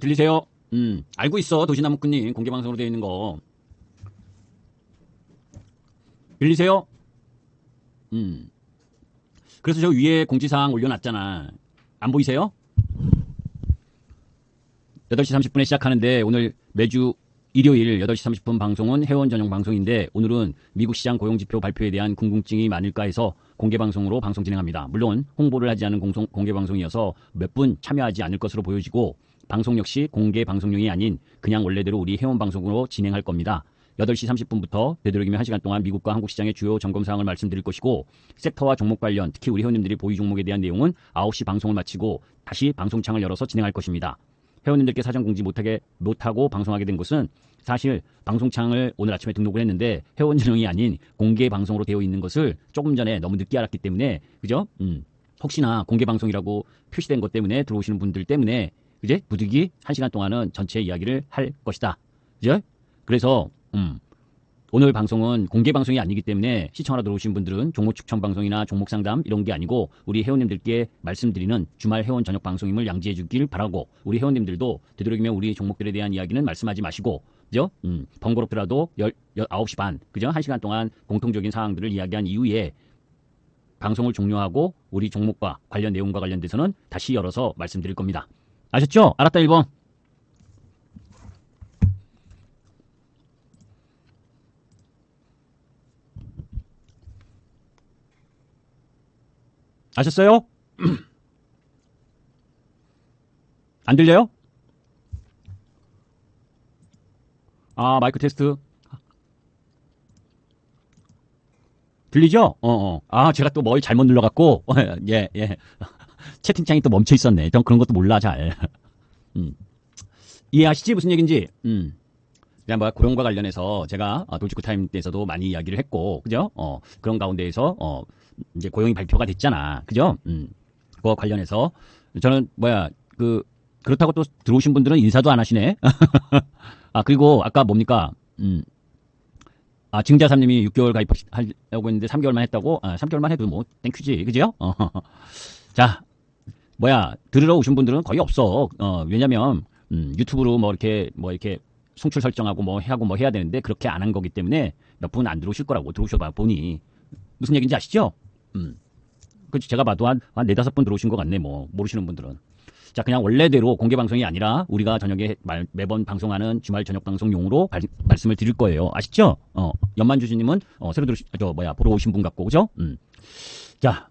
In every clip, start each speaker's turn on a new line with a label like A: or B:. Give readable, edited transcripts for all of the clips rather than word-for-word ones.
A: 들리세요? 알고 있어. 도시나무꾼님 공개방송으로 되어 있는 거. 들리세요? 그래서 저 위에 공지사항 올려놨잖아. 안 보이세요? 8시 30분에 시작하는데 오늘 매주 일요일 8시 30분 방송은 회원 전용 방송인데 오늘은 미국 시장 고용지표 발표에 대한 궁금증이 많을까 해서 공개방송으로 방송 진행합니다. 물론 홍보를 하지 않은 공개방송이어서 몇 분 참여하지 않을 것으로 보여지고 방송 역시 공개 방송용이 아닌 그냥 원래대로 우리 회원 방송으로 진행할 겁니다. 8시 30분부터 되도록이면 1시간 동안 미국과 한국 시장의 주요 점검사항을 말씀드릴 것이고 섹터와 종목 관련 특히 우리 회원님들이 보유 종목에 대한 내용은 9시 방송을 마치고 다시 방송창을 열어서 진행할 것입니다. 회원님들께 사전 공지 못하고 방송하게 된 것은 사실 방송창을 오늘 아침에 등록을 했는데 회원 전용이 아닌 공개 방송으로 되어 있는 것을 조금 전에 너무 늦게 알았기 때문에 그죠? 혹시나 공개 방송이라고 표시된 것 때문에 들어오시는 분들 때문에 그제 부득이 1시간 동안은 전체 이야기를 할 것이다. 그죠? 그래서 오늘 방송은 공개 방송이 아니기 때문에 시청하러 들어오신 분들은 종목 추천 방송이나 종목 상담 이런 게 아니고 우리 회원님들께 말씀드리는 주말 회원 저녁 방송임을 양지해 주길 바라고 우리 회원님들도 되도록이면 우리 종목들에 대한 이야기는 말씀하지 마시고 그죠? 번거롭더라도 9시 반 그죠? 1시간 동안 공통적인 사항들을 이야기한 이후에 방송을 종료하고 우리 종목과 관련 내용과 관련돼서는 다시 열어서 말씀드릴 겁니다. 아셨죠? 알았다 1번. 아셨어요? 안 들려요? 아, 마이크 테스트. 들리죠? 아, 제가 또 뭘 잘못 눌러갖고, 예, 예. 채팅창이 또 멈춰 있었네. 전 그런 것도 몰라, 잘. 이해하시지? 무슨 얘기인지? 그냥 뭐 고용과 관련해서 제가 돌직구 타임 때에서도 많이 이야기를 했고, 그죠? 그런 가운데에서, 이제 고용이 발표가 됐잖아. 그죠? 그거 관련해서 저는 그렇다고 또 들어오신 분들은 인사도 안 하시네. 아, 그리고 아까 뭡니까? 증자사님이 6개월 가입하려고 했는데 3개월만 했다고? 3개월만 해도 뭐 땡큐지. 그죠? 자, 들으러 오신 분들은 거의 없어. 왜냐면 유튜브로 이렇게 송출 설정하고 하고 해야 되는데 그렇게 안 한 거기 때문에 몇 분 안 들어오실 거라고. 들어오셔봐 보니 무슨 얘기인지 아시죠? 그렇지. 제가 봐도 한 4-5분 들어오신 것 같네. 모르시는 분들은. 자, 그냥 원래대로 공개 방송이 아니라 우리가 저녁에 매번 방송하는 주말 저녁 방송용으로 말씀을 드릴 거예요. 아시죠? 연만주주님은 새로 보러 오신 분 같고, 그죠? 자,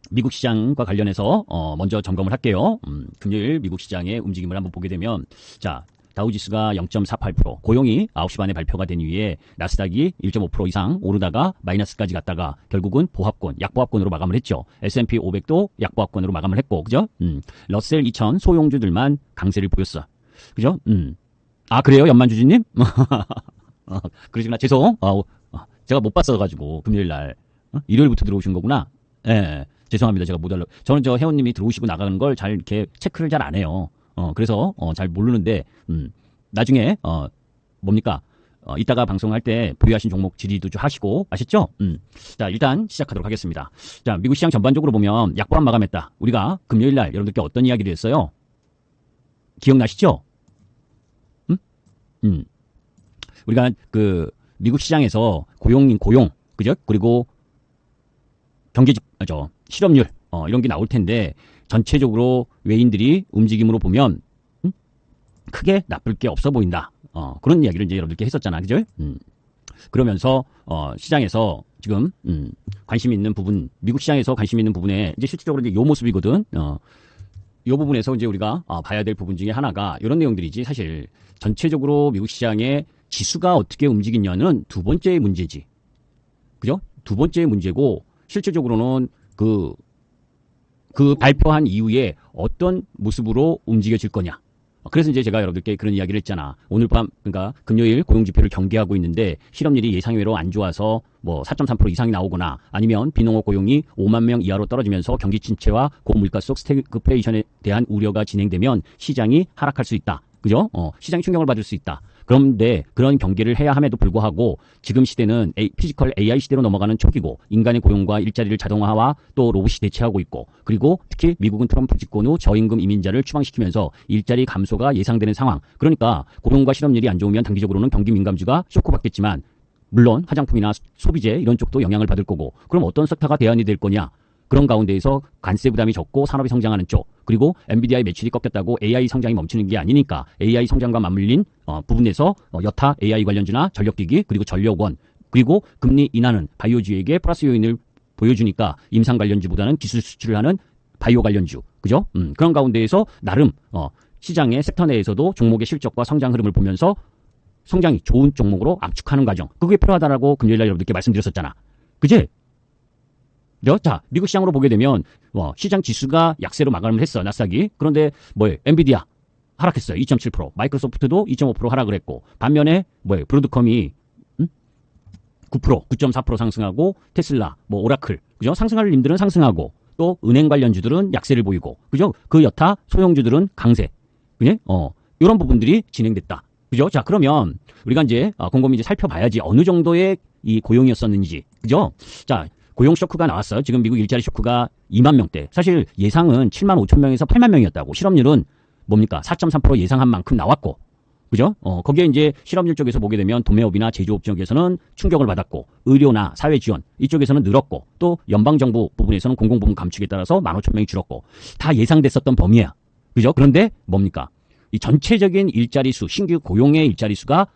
A: 미국 시장과 관련해서 먼저 점검을 할게요. 금요일 미국 시장의 움직임을 한번 보게 되면 자, 다우지수가 0.48%, 고용이 9시 반에 발표가 된 이후에 나스닥이 1.5% 이상 오르다가 마이너스까지 갔다가 결국은 약보합권으로 마감을 했죠. S&P 500도 약보합권으로 마감을 했고, 그죠? 러셀 2000 소용주들만 강세를 보였어. 그죠? 아, 그래요? 연만주주님? 그러시구나. 죄송. 제가 못 봤어가지고, 금요일 날. 일요일부터 들어오신 거구나. 예. 죄송합니다. 제가 못 알려. 저는 저 회원님이 들어오시고 나가는 걸 잘 이렇게 체크를 잘 안 해요. 그래서 잘 모르는데 나중에 이따가 방송할 때 보유하신 종목 질의도 좀 하시고 아셨죠? 자, 일단 시작하도록 하겠습니다. 자, 미국 시장 전반적으로 보면 약보합 마감했다. 우리가 금요일 날 여러분들께 어떤 이야기를 했어요? 기억나시죠? 우리가 미국 시장에서 고용 그죠? 그리고 실업률 이런 게 나올 텐데 전체적으로 외인들이 움직임으로 보면 크게 나쁠 게 없어 보인다. 그런 이야기를 이제 여러분들께 했었잖아. 그죠? 그러면서 시장에서 지금 관심 있는 부분, 미국 시장에서 관심 있는 부분에 이제 실질적으로 이제 요 모습이거든. 요 부분에서 이제 우리가 봐야 될 부분 중에 하나가 이런 내용들이지. 사실 전체적으로 미국 시장의 지수가 어떻게 움직이냐는 두 번째 문제지. 그죠? 두 번째 문제고 실질적으로는 그 발표한 이후에 어떤 모습으로 움직여질 거냐. 그래서 이제 제가 여러분들께 그런 이야기를 했잖아. 오늘 밤, 그러니까 금요일 고용지표를 경계하고 있는데 실업률이 예상외로 안 좋아서 4.3% 이상이 나오거나 아니면 비농업 고용이 5만 명 이하로 떨어지면서 경기 침체와 고물가 속 스태그플레이션에 대한 우려가 진행되면 시장이 하락할 수 있다. 그죠? 시장이 충격을 받을 수 있다. 그런데 그런 경계를 해야 함에도 불구하고 지금 시대는 피지컬 AI 시대로 넘어가는 초기고 인간의 고용과 일자리를 자동화와 또 로봇이 대체하고 있고 그리고 특히 미국은 트럼프 집권 후 저임금 이민자를 추방시키면서 일자리 감소가 예상되는 상황. 그러니까 고용과 실업률이 안 좋으면 단기적으로는 경기 민감주가 쇼크받겠지만 물론 화장품이나 소비재 이런 쪽도 영향을 받을 거고 그럼 어떤 섹터가 대안이 될 거냐. 그런 가운데에서 관세 부담이 적고 산업이 성장하는 쪽 그리고 엔비디아의 매출이 꺾였다고 AI 성장이 멈추는 게 아니니까 AI 성장과 맞물린 부분에서 여타 AI 관련주나 전력기기 그리고 전력원 그리고 금리 인하는 바이오주에게 플러스 요인을 보여주니까 임상 관련주보다는 기술 수출을 하는 바이오 관련주 그죠? 그런 가운데에서 나름 시장의 섹터 내에서도 종목의 실적과 성장 흐름을 보면서 성장이 좋은 종목으로 압축하는 과정 그게 필요하다라고 금요일날 여러분들께 말씀드렸었잖아. 그지? 자, 미국 시장으로 보게 되면 시장 지수가 약세로 마감을 했어. 나스닥이. 그런데 엔비디아 하락했어요. 2.7%. 마이크로소프트도 2.5% 하락을 했고 반면에 브로드컴이 9%, 9.4% 상승하고 테슬라, 오라클. 그죠? 상승할 님들은 상승하고 또 은행 관련주들은 약세를 보이고. 그죠? 그 여타 소형주들은 강세. 그죠? 이런 부분들이 진행됐다. 그죠? 자, 그러면 우리가 이제 곰곰이 살펴봐야지 어느 정도의 이 고용이었었는지. 그죠? 자, 고용 쇼크가 나왔어요. 지금 미국 일자리 쇼크가 2만 명대. 사실 예상은 7만 5천 명에서 8만 명이었다고. 실업률은 뭡니까? 4.3% 예상한 만큼 나왔고. 그죠? 거기에 이제 실업률 쪽에서 보게 되면 도매업이나 제조업 지역에서는 충격을 받았고, 의료나 사회 지원 이쪽에서는 늘었고, 또 연방정부 부분에서는 공공부문 감축에 따라서 15,000명이 줄었고, 다 예상됐었던 범위야. 그죠? 그런데 뭡니까? 이 전체적인 일자리 수, 신규 고용의 일자리 수가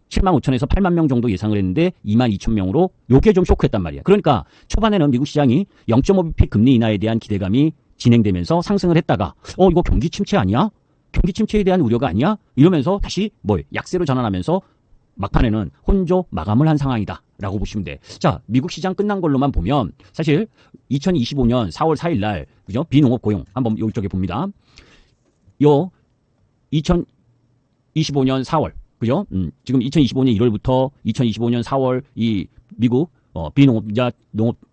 A: 7만 5천에서 8만 명 정도 예상을 했는데 2만 2천 명으로 요게 좀 쇼크했단 말이야. 그러니까 초반에는 미국 시장이 0.5bp 금리 인하에 대한 기대감이 진행되면서 상승을 했다가 이거 경기 침체 아니야? 경기 침체에 대한 우려가 아니야? 이러면서 다시 약세로 전환하면서 막판에는 혼조 마감을 한 상황이다 라고 보시면 돼. 자, 미국 시장 끝난 걸로만 보면 사실 2025년 4월 4일 날 그죠? 비농업 고용 한번 이쪽에 봅니다. 요 2025년 4월 그죠? 지금 2025년 1월부터 2025년 4월 이 미국 비농업자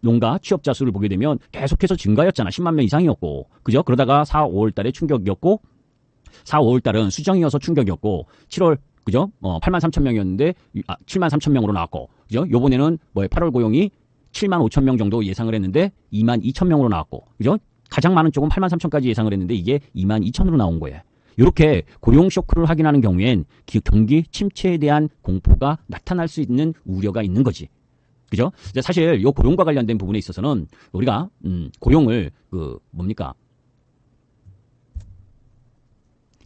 A: 농가 취업자 수를 보게 되면 계속해서 증가였잖아. 10만 명 이상이었고. 그죠? 그러다가 4, 5월 달에 충격이었고 4, 5월 달은 수정이어서 충격이었고 7월 그죠? 8만 3천 명이었는데 7만 3천 명으로 나왔고. 그죠? 요번에는 8월 고용이 7만 5천 명 정도 예상을 했는데 2만 2천 명으로 나왔고. 그죠? 가장 많은 쪽은 8만 3천까지 예상을 했는데 이게 2만 2천으로 나온 거예요. 이렇게 고용 쇼크를 확인하는 경우엔 경기 침체에 대한 공포가 나타날 수 있는 우려가 있는 거지. 그죠? 사실 이 고용과 관련된 부분에 있어서는 우리가 고용을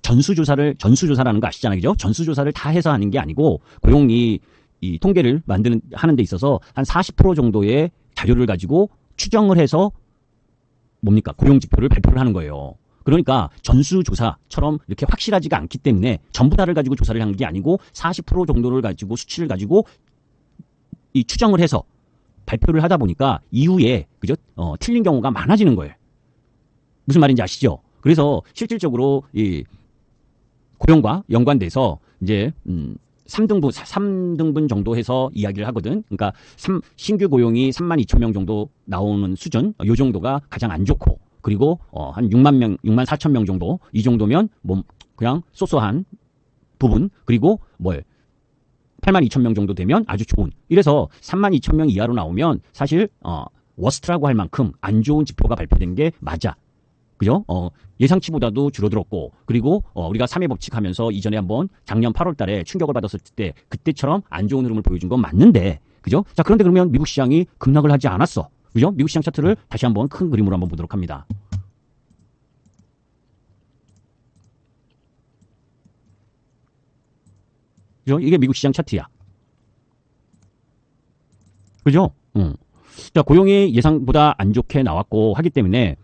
A: 전수조사라는 거 아시잖아요. 그죠? 전수조사를 다 해서 하는 게 아니고 고용이 이 통계를 하는 데 있어서 한 40% 정도의 자료를 가지고 추정을 해서 고용 지표를 발표를 하는 거예요. 그러니까 전수조사처럼 이렇게 확실하지가 않기 때문에 전부 다를 가지고 조사를 한 게 아니고 40% 정도를 가지고 수치를 가지고 이 추정을 해서 발표를 하다 보니까 이후에 그죠? 틀린 경우가 많아지는 거예요. 무슨 말인지 아시죠? 그래서 실질적으로 이 고용과 연관돼서 이제 3등분 정도 해서 이야기를 하거든. 그러니까 신규 고용이 3만 2천 명 정도 나오는 수준, 요 정도가 가장 안 좋고 그리고 한 6만 명, 6만 4천 명 정도 이 정도면 그냥 소소한 부분 그리고 8만 2천 명 정도 되면 아주 좋은. 이래서 3만 2천 명 이하로 나오면 사실 워스트라고 할 만큼 안 좋은 지표가 발표된 게 맞아. 그죠? 예상치보다도 줄어들었고 그리고 우리가 3회 법칙하면서 이전에 한번 작년 8월 달에 충격을 받았을 때 그때처럼 안 좋은 흐름을 보여준 건 맞는데 그죠? 자, 그런데 그러면 미국 시장이 급락을 하지 않았어. 그죠? 미국 시장 차트를 다시 한번 큰 그림으로 한번 보도록 합니다. 그죠? 이게 미국 시장 차트야. 그죠? 자, 고용이 예상보다 안 좋게 나왔고 하기 때문에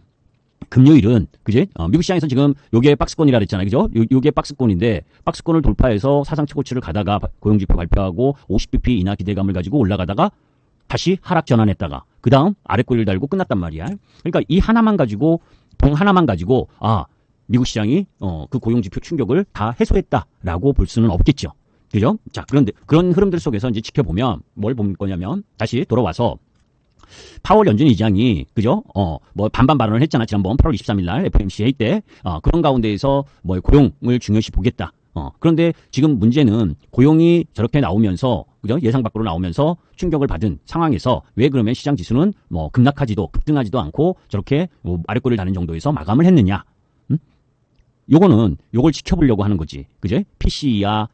A: 금요일은 그지? 미국 시장에서 지금 요게 박스권이라 그랬잖아요. 그죠? 요게 박스권인데 박스권을 돌파해서 사상 최고치를 가다가 고용지표 발표하고 50bp 인하 기대감을 가지고 올라가다가 다시 하락 전환했다가 그 다음 아래 꼬리를 달고 끝났단 말이야. 그러니까 이 하나만 가지고 동 하나만 가지고 미국 시장이 그 고용지표 충격을 다 해소했다라고 볼 수는 없겠죠. 그죠? 자, 그런데 그런 흐름들 속에서 이제 지켜보면 뭘 볼 거냐면 다시 돌아와서 파월 연준 의장이 그죠? 뭐 반반 발언을 했잖아. 지난번 8월 23일 날 FOMC 회의 때 그런 가운데에서 뭐 고용을 중요시 보겠다. 그런데 지금 문제는 고용이 저렇게 나오면서 그죠? 예상 밖으로 나오면서 충격을 받은 상황에서 왜 그러면 시장 지수는 뭐 급락하지도 급등하지도 않고 저렇게 뭐 아래꼬리를 다는 정도에서 마감을 했느냐? 요걸 지켜보려고 하는 거지. 그제? PC야,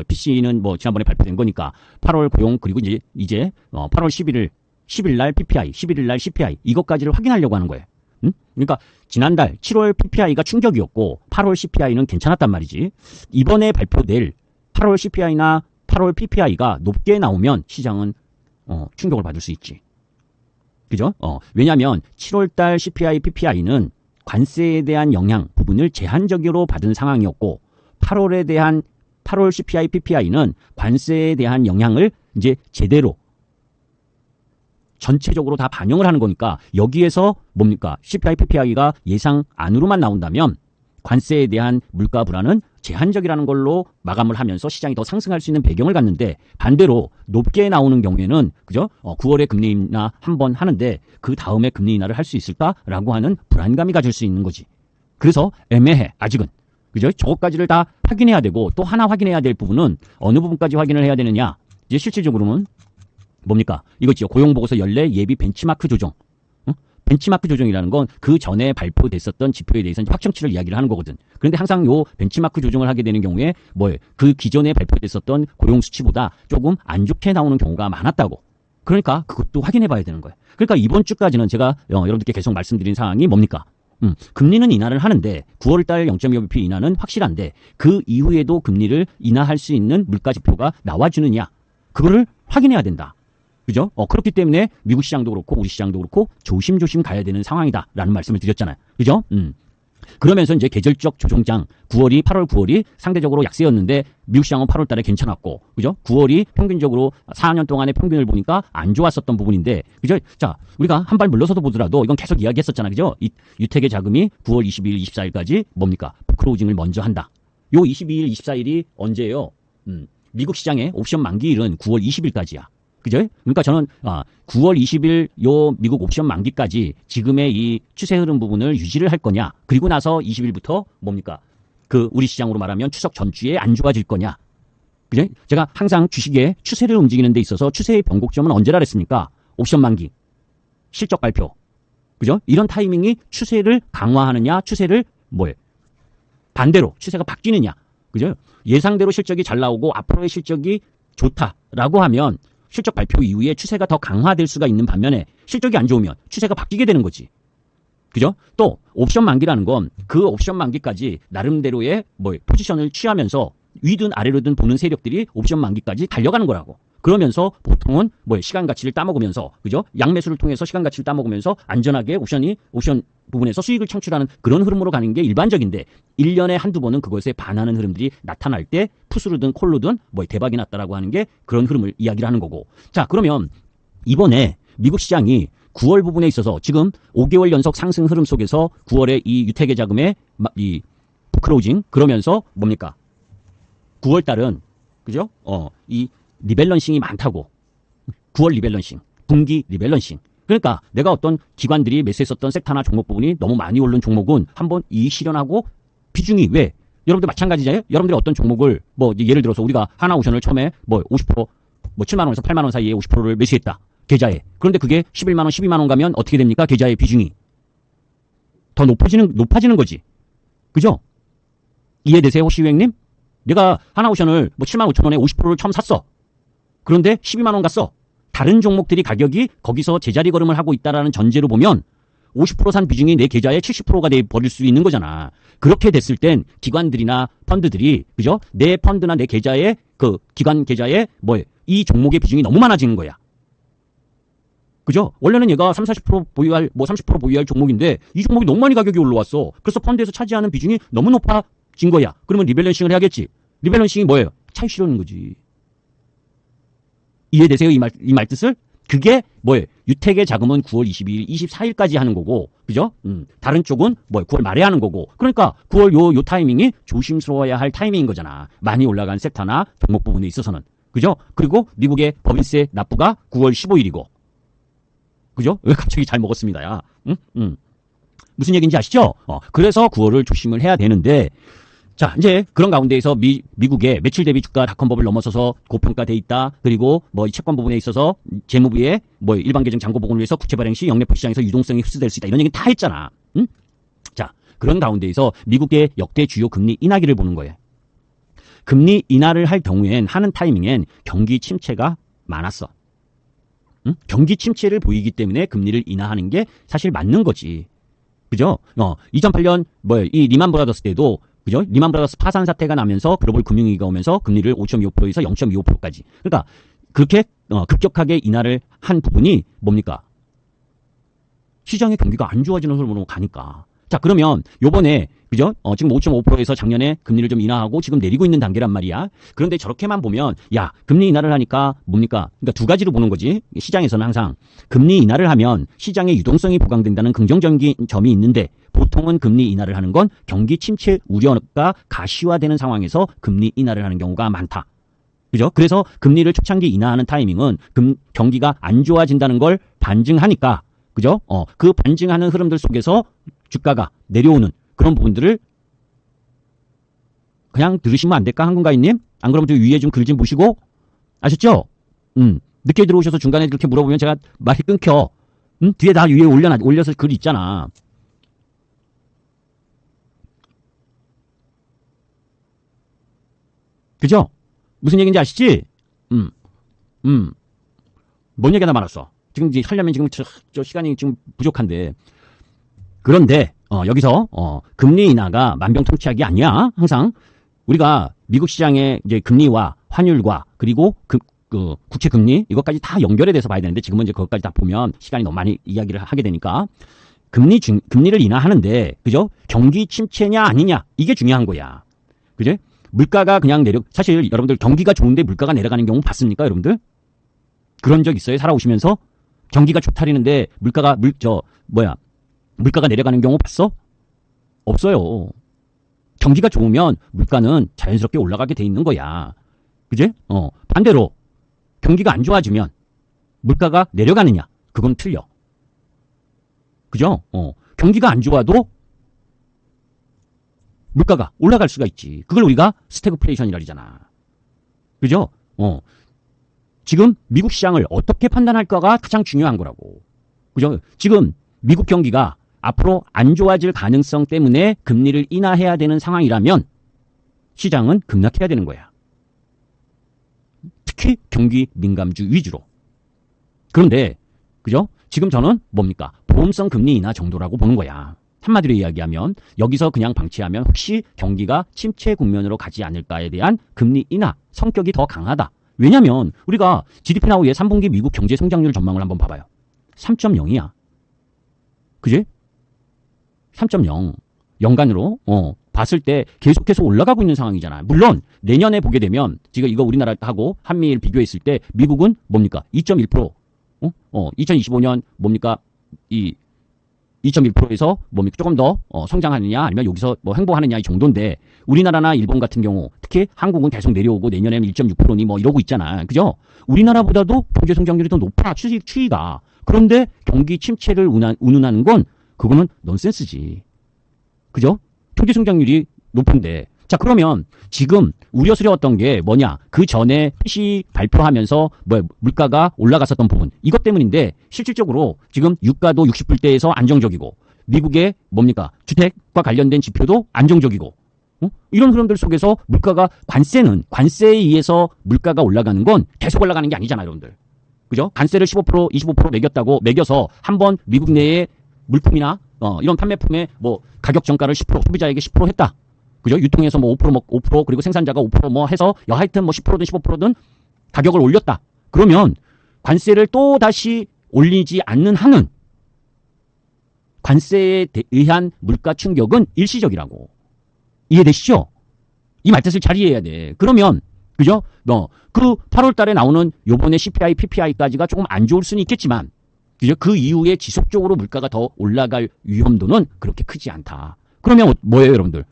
A: PC는 뭐 지난번에 발표된 거니까 8월 고용 그리고 이제 8월 10일 날 PPI, 11일 날 CPI 이것까지를 확인하려고 하는 거예요. 그러니까 지난달 7월 PPI가 충격이었고 8월 CPI는 괜찮았단 말이지. 이번에 발표될 8월 CPI나 8월 PPI가 높게 나오면 시장은 충격을 받을 수 있지. 그죠? 왜냐하면 7월 달 CPI, PPI는 관세에 대한 영향 부분을 제한적으로 받은 상황이었고 8월 CPI, PPI는 관세에 대한 영향을 이제 제대로 전체적으로 다 반영을 하는 거니까 여기에서 뭡니까? CPI, PPI가 예상 안으로만 나온다면 관세에 대한 물가 불안은 제한적이라는 걸로 마감을 하면서 시장이 더 상승할 수 있는 배경을 갖는데 반대로 높게 나오는 경우에는 그죠? 9월에 금리 인하 한 번 하는데 그 다음에 금리 인하를 할 수 있을까라고 하는 불안감이 가질 수 있는 거지. 그래서 애매해. 아직은. 그죠? 저것까지를 다 확인해야 되고 또 하나 확인해야 될 부분은 어느 부분까지 확인을 해야 되느냐? 이제 실질적으로는 뭡니까? 이거지요. 고용보고서 연례 예비 벤치마크 조정. 벤치마크 조정이라는 건 그 전에 발표됐었던 지표에 대해서 확정치를 이야기를 하는 거거든. 그런데 항상 요 벤치마크 조정을 하게 되는 경우에 그 기존에 발표됐었던 고용 수치보다 조금 안 좋게 나오는 경우가 많았다고. 그러니까 그것도 확인해 봐야 되는 거예요. 그러니까 이번 주까지는 제가 여러분들께 계속 말씀드린 사항이 뭡니까? 금리는 인하를 하는데 9월달 0.25bp 인하는 확실한데 그 이후에도 금리를 인하할 수 있는 물가 지표가 나와주느냐. 그거를 확인해야 된다. 그죠? 그렇기 때문에 미국 시장도 그렇고 우리 시장도 그렇고 조심조심 가야 되는 상황이다라는 말씀을 드렸잖아요. 그죠? 그러면서 이제 계절적 조정장 8월 9월이 상대적으로 약세였는데 미국 시장은 8월 달에 괜찮았고 그죠? 9월이 평균적으로 4년 동안의 평균을 보니까 안 좋았었던 부분인데 그죠? 자, 우리가 한 발 물러서도 보더라도 이건 계속 이야기했었잖아. 그죠? 유택의 자금이 9월 22일, 24일까지 뭡니까? 클로징을 먼저 한다. 요 22일, 24일이 언제예요? 미국 시장의 옵션 만기일은 9월 20일까지야. 그죠? 그러니까 저는 9월 20일 요 미국 옵션 만기까지 지금의 이 추세 흐름 부분을 유지를 할 거냐. 그리고 나서 20일부터 뭡니까? 그 우리 시장으로 말하면 추석 전주에 안 좋아질 거냐. 그죠? 제가 항상 주식의 추세를 움직이는 데 있어서 추세의 변곡점은 언제라 그랬습니까? 옵션 만기, 실적 발표. 그죠? 이런 타이밍이 추세를 강화하느냐, 추세를 반대로 추세가 바뀌느냐. 그죠? 예상대로 실적이 잘 나오고 앞으로의 실적이 좋다라고 하면 실적 발표 이후에 추세가 더 강화될 수가 있는 반면에 실적이 안 좋으면 추세가 바뀌게 되는 거지. 그죠? 또 옵션 만기라는 건 그 옵션 만기까지 나름대로의 포지션을 취하면서 위든 아래로든 보는 세력들이 옵션 만기까지 달려가는 거라고. 그러면서 보통은 시간 가치를 따먹으면서 그죠? 양매수를 통해서 시간 가치를 따먹으면서 안전하게 옵션 부분에서 수익을 창출하는 그런 흐름으로 가는 게 일반적인데 1년에 한두 번은 그것에 반하는 흐름들이 나타날 때 푸스로든 콜로든 대박이 났다라고 하는 게 그런 흐름을 이야기를 하는 거고. 자, 그러면 이번에 미국 시장이 9월 부분에 있어서 지금 5개월 연속 상승 흐름 속에서 9월에 이 유태계 자금의 이 클로징 그러면서 뭡니까? 9월 달은 그죠? 이 리밸런싱이 많다고. 9월 리밸런싱, 분기 리밸런싱. 그러니까 내가 어떤 기관들이 매수했었던 섹터나 종목 부분이 너무 많이 오른 종목은 한번 이익 실현하고 비중이 왜? 여러분들 마찬가지잖아요. 여러분들이 어떤 종목을 예를 들어서 우리가 하나오션을 처음에 50% 7만 원에서 8만 원 사이에 50%를 매수했다. 계좌에. 그런데 그게 11만 원, 12만 원 가면 어떻게 됩니까? 계좌의 비중이 더 높아지는 거지. 그죠? 이해되세요, 혹시 유행님? 내가 하나오션을 7만 5천 원에 50%를 처음 샀어. 그런데 12만 원 갔어. 다른 종목들이 가격이 거기서 제자리 걸음을 하고 있다라는 전제로 보면 50% 산 비중이 내 계좌의 70%가 돼 버릴 수 있는 거잖아. 그렇게 됐을 땐 기관들이나 펀드들이 그죠? 내 펀드나 내 계좌에 그 기관 계좌에 이 종목의 비중이 너무 많아지는 거야. 그죠? 원래는 얘가 30, 40% 보유할 30% 보유할 종목인데 이 종목이 너무 많이 가격이 올라왔어. 그래서 펀드에서 차지하는 비중이 너무 높아진 거야. 그러면 리밸런싱을 해야겠지. 리밸런싱이 뭐예요? 차익 실현인 거지. 이해되세요? 이 말 뜻을? 그게 유택의 자금은 9월 22일, 24일까지 하는 거고, 그죠? 다른 쪽은 9월 말에 하는 거고. 그러니까 9월 요 타이밍이 조심스러워야 할 타이밍인 거잖아. 많이 올라간 섹터나 종목 부분에 있어서는. 그죠? 그리고 미국의 법인세 납부가 9월 15일이고. 그죠? 왜 갑자기 잘 먹었습니다. 야. 응? 무슨 얘기인지 아시죠? 그래서 9월을 조심을 해야 되는데, 자, 이제 그런 가운데에서 미국의 매출 대비 주가 닷컴법을 넘어서서 고평가돼 있다. 그리고 뭐 이 채권 부분에 있어서 재무부의 뭐 일반 계정 잔고 보고를 위해서 국채 발행 시 영내포 시장에서 유동성이 흡수될 수 있다. 이런 얘기 다 했잖아. 응? 자, 그런 가운데에서 미국의 역대 주요 금리 인하기를 보는 거예요. 금리 인하를 할 경우엔 하는 타이밍엔 경기 침체가 많았어. 응? 경기 침체를 보이기 때문에 금리를 인하하는 게 사실 맞는 거지. 그죠? 2008년 이 리만 브라더스 때도 그죠? 리만 브라더스 파산 사태가 나면서 글로벌 금융위기가 오면서 금리를 5.25%에서 0.25%까지. 그러니까 그렇게 급격하게 인하를 한 부분이 뭡니까? 시장의 경기가 안 좋아지는 흐름으로 가니까. 자, 그러면 요번에 그죠? 지금 5.5%에서 작년에 금리를 좀 인하하고 지금 내리고 있는 단계란 말이야. 그런데 저렇게만 보면 야, 금리 인하를 하니까 뭡니까? 그러니까 두 가지로 보는 거지. 시장에서는 항상 금리 인하를 하면 시장의 유동성이 보강된다는 긍정적인 점이 있는데 보통은 금리 인하를 하는 건 경기 침체 우려가 가시화되는 상황에서 금리 인하를 하는 경우가 많다. 그죠? 그래서 금리를 초창기 인하하는 타이밍은 경기가 안 좋아진다는 걸 반증하니까 그죠? 그 반증하는 흐름들 속에서 주가가 내려오는 그런 부분들을 그냥 들으시면 안 될까, 한국가인님? 안 그러면 저 위에 좀 글 좀 보시고. 아셨죠? 늦게 들어오셔서 중간에 이렇게 물어보면 제가 말이 끊겨. 뒤에 다 위에 올려서 글 있잖아. 그죠? 무슨 얘기인지 아시지? 뭔 얘기가 많았어. 지금 이제 하려면 지금 저 시간이 지금 부족한데. 그런데 여기서 금리 인하가 만병통치약이 아니야. 항상 우리가 미국 시장의 이제 금리와 환율과 그리고 그 국채 금리 이것까지 다 연결에 대해서 봐야 되는데 지금은 이제 그것까지 다 보면 시간이 너무 많이 이야기를 하게 되니까 금리를 인하하는데 그죠? 경기 침체냐 아니냐 이게 중요한 거야. 그죠? 물가가 그냥 사실 여러분들 경기가 좋은데 물가가 내려가는 경우 봤습니까, 여러분들? 그런 적 있어요? 살아오시면서 경기가 좋다리는데 물가가 내려가는 경우 봤어? 없어요. 경기가 좋으면 물가는 자연스럽게 올라가게 돼 있는 거야. 그지? 반대로 경기가 안 좋아지면 물가가 내려가느냐? 그건 틀려. 그죠? 경기가 안 좋아도 물가가 올라갈 수가 있지. 그걸 우리가 스태그플레이션이라 그러잖아. 그죠? 지금 미국 시장을 어떻게 판단할까가 가장 중요한 거라고. 그죠? 지금 미국 경기가 앞으로 안 좋아질 가능성 때문에 금리를 인하해야 되는 상황이라면 시장은 급락해야 되는 거야. 특히 경기 민감주 위주로. 그런데 그죠? 지금 저는 뭡니까? 보험성 금리 인하 정도라고 보는 거야. 한마디로 이야기하면 여기서 그냥 방치하면 혹시 경기가 침체 국면으로 가지 않을까에 대한 금리 인하 성격이 더 강하다. 왜냐면 우리가 GDP 나우의 3분기 미국 경제 성장률 전망을 한번 봐봐요. 3.0이야. 그지? 3.0. 연간으로 봤을 때 계속해서 올라가고 있는 상황이잖아. 물론 내년에 보게 되면 지금 이거 우리나라하고 한미일 비교했을 때 미국은 뭡니까? 2.1%. 2025년 뭡니까? 이 2.1%에서 뭡니까? 조금 더 성장하느냐 아니면 여기서 뭐 횡보하느냐 이 정도인데 우리나라나 일본 같은 경우 특히 한국은 계속 내려오고 내년에는 1.6%니 뭐 이러고 있잖아. 그죠? 우리나라보다도 경제 성장률이 더 높아. 추이가. 그런데 경기 침체를 운운하는 건 그거는 넌센스지. 그죠? 경제 성장률이 높은데. 자, 그러면 지금 우려스러웠던 게 뭐냐? 그 전에 PC 발표하면서 물가가 올라갔었던 부분. 이것 때문인데 실질적으로 지금 유가도 60불대에서 안정적이고 미국의 뭡니까? 주택과 관련된 지표도 안정적이고 이런 흐름들 속에서 물가가 관세에 의해서 물가가 올라가는 건 계속 올라가는 게 아니잖아요, 여러분들. 그죠? 관세를 15%, 25% 매겨서 한번 미국 내에 물품이나 이런 판매품의 가격 정가를 10% 소비자에게 10% 했다. 그죠? 유통에서 5% 그리고 생산자가 5% 해서 하여튼 10%든 15%든 가격을 올렸다. 그러면 관세를 또 다시 올리지 않는 한은 관세에 의한 물가 충격은 일시적이라고. 이해되시죠? 이 말뜻을 잘 이해해야 돼. 그러면 그죠? 그 8월 달에 나오는 요번에 CPI, PPI까지가 조금 안 좋을 수는 있겠지만 그죠? 그 이후에 지속적으로 물가가 더 올라갈 위험도는 그렇게 크지 않다. 그러면 뭐예요, 여러분들?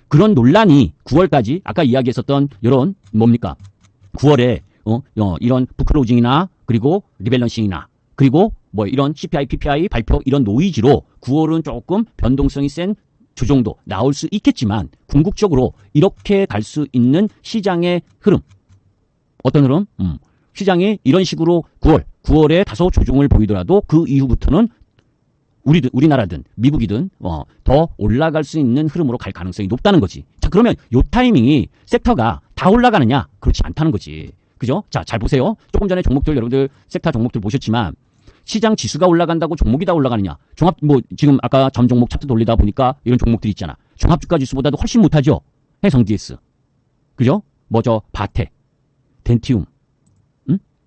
A: 그런 논란이 9월까지 아까 이야기했었던 이런 뭡니까? 9월에 이런 부클로징이나 그리고 리밸런싱이나 그리고 뭐 이런 CPI, PPI 발표 이런 노이즈로 9월은 조금 변동성이 센 조정도 나올 수 있겠지만 궁극적으로 이렇게 갈 수 있는 시장의 흐름. 어떤 흐름? 시장이 이런 식으로 9월에 다소 조정을 보이더라도 그 이후부터는 우리나라든 미국이든 더 올라갈 수 있는 흐름으로 갈 가능성이 높다는 거지. 자, 그러면 요 타이밍이 섹터가 다 올라가느냐? 그렇지 않다는 거지. 그죠? 자, 잘 보세요. 조금 전에 종목들 여러분들 섹터 종목들 보셨지만 시장 지수가 올라간다고 종목이 다 올라가느냐? 지금 아까 전 종목 차트 돌리다 보니까 이런 종목들이 있잖아. 종합주가 지수보다도 훨씬 못하죠. 해성 DS. 그죠? 바텍, 덴티움.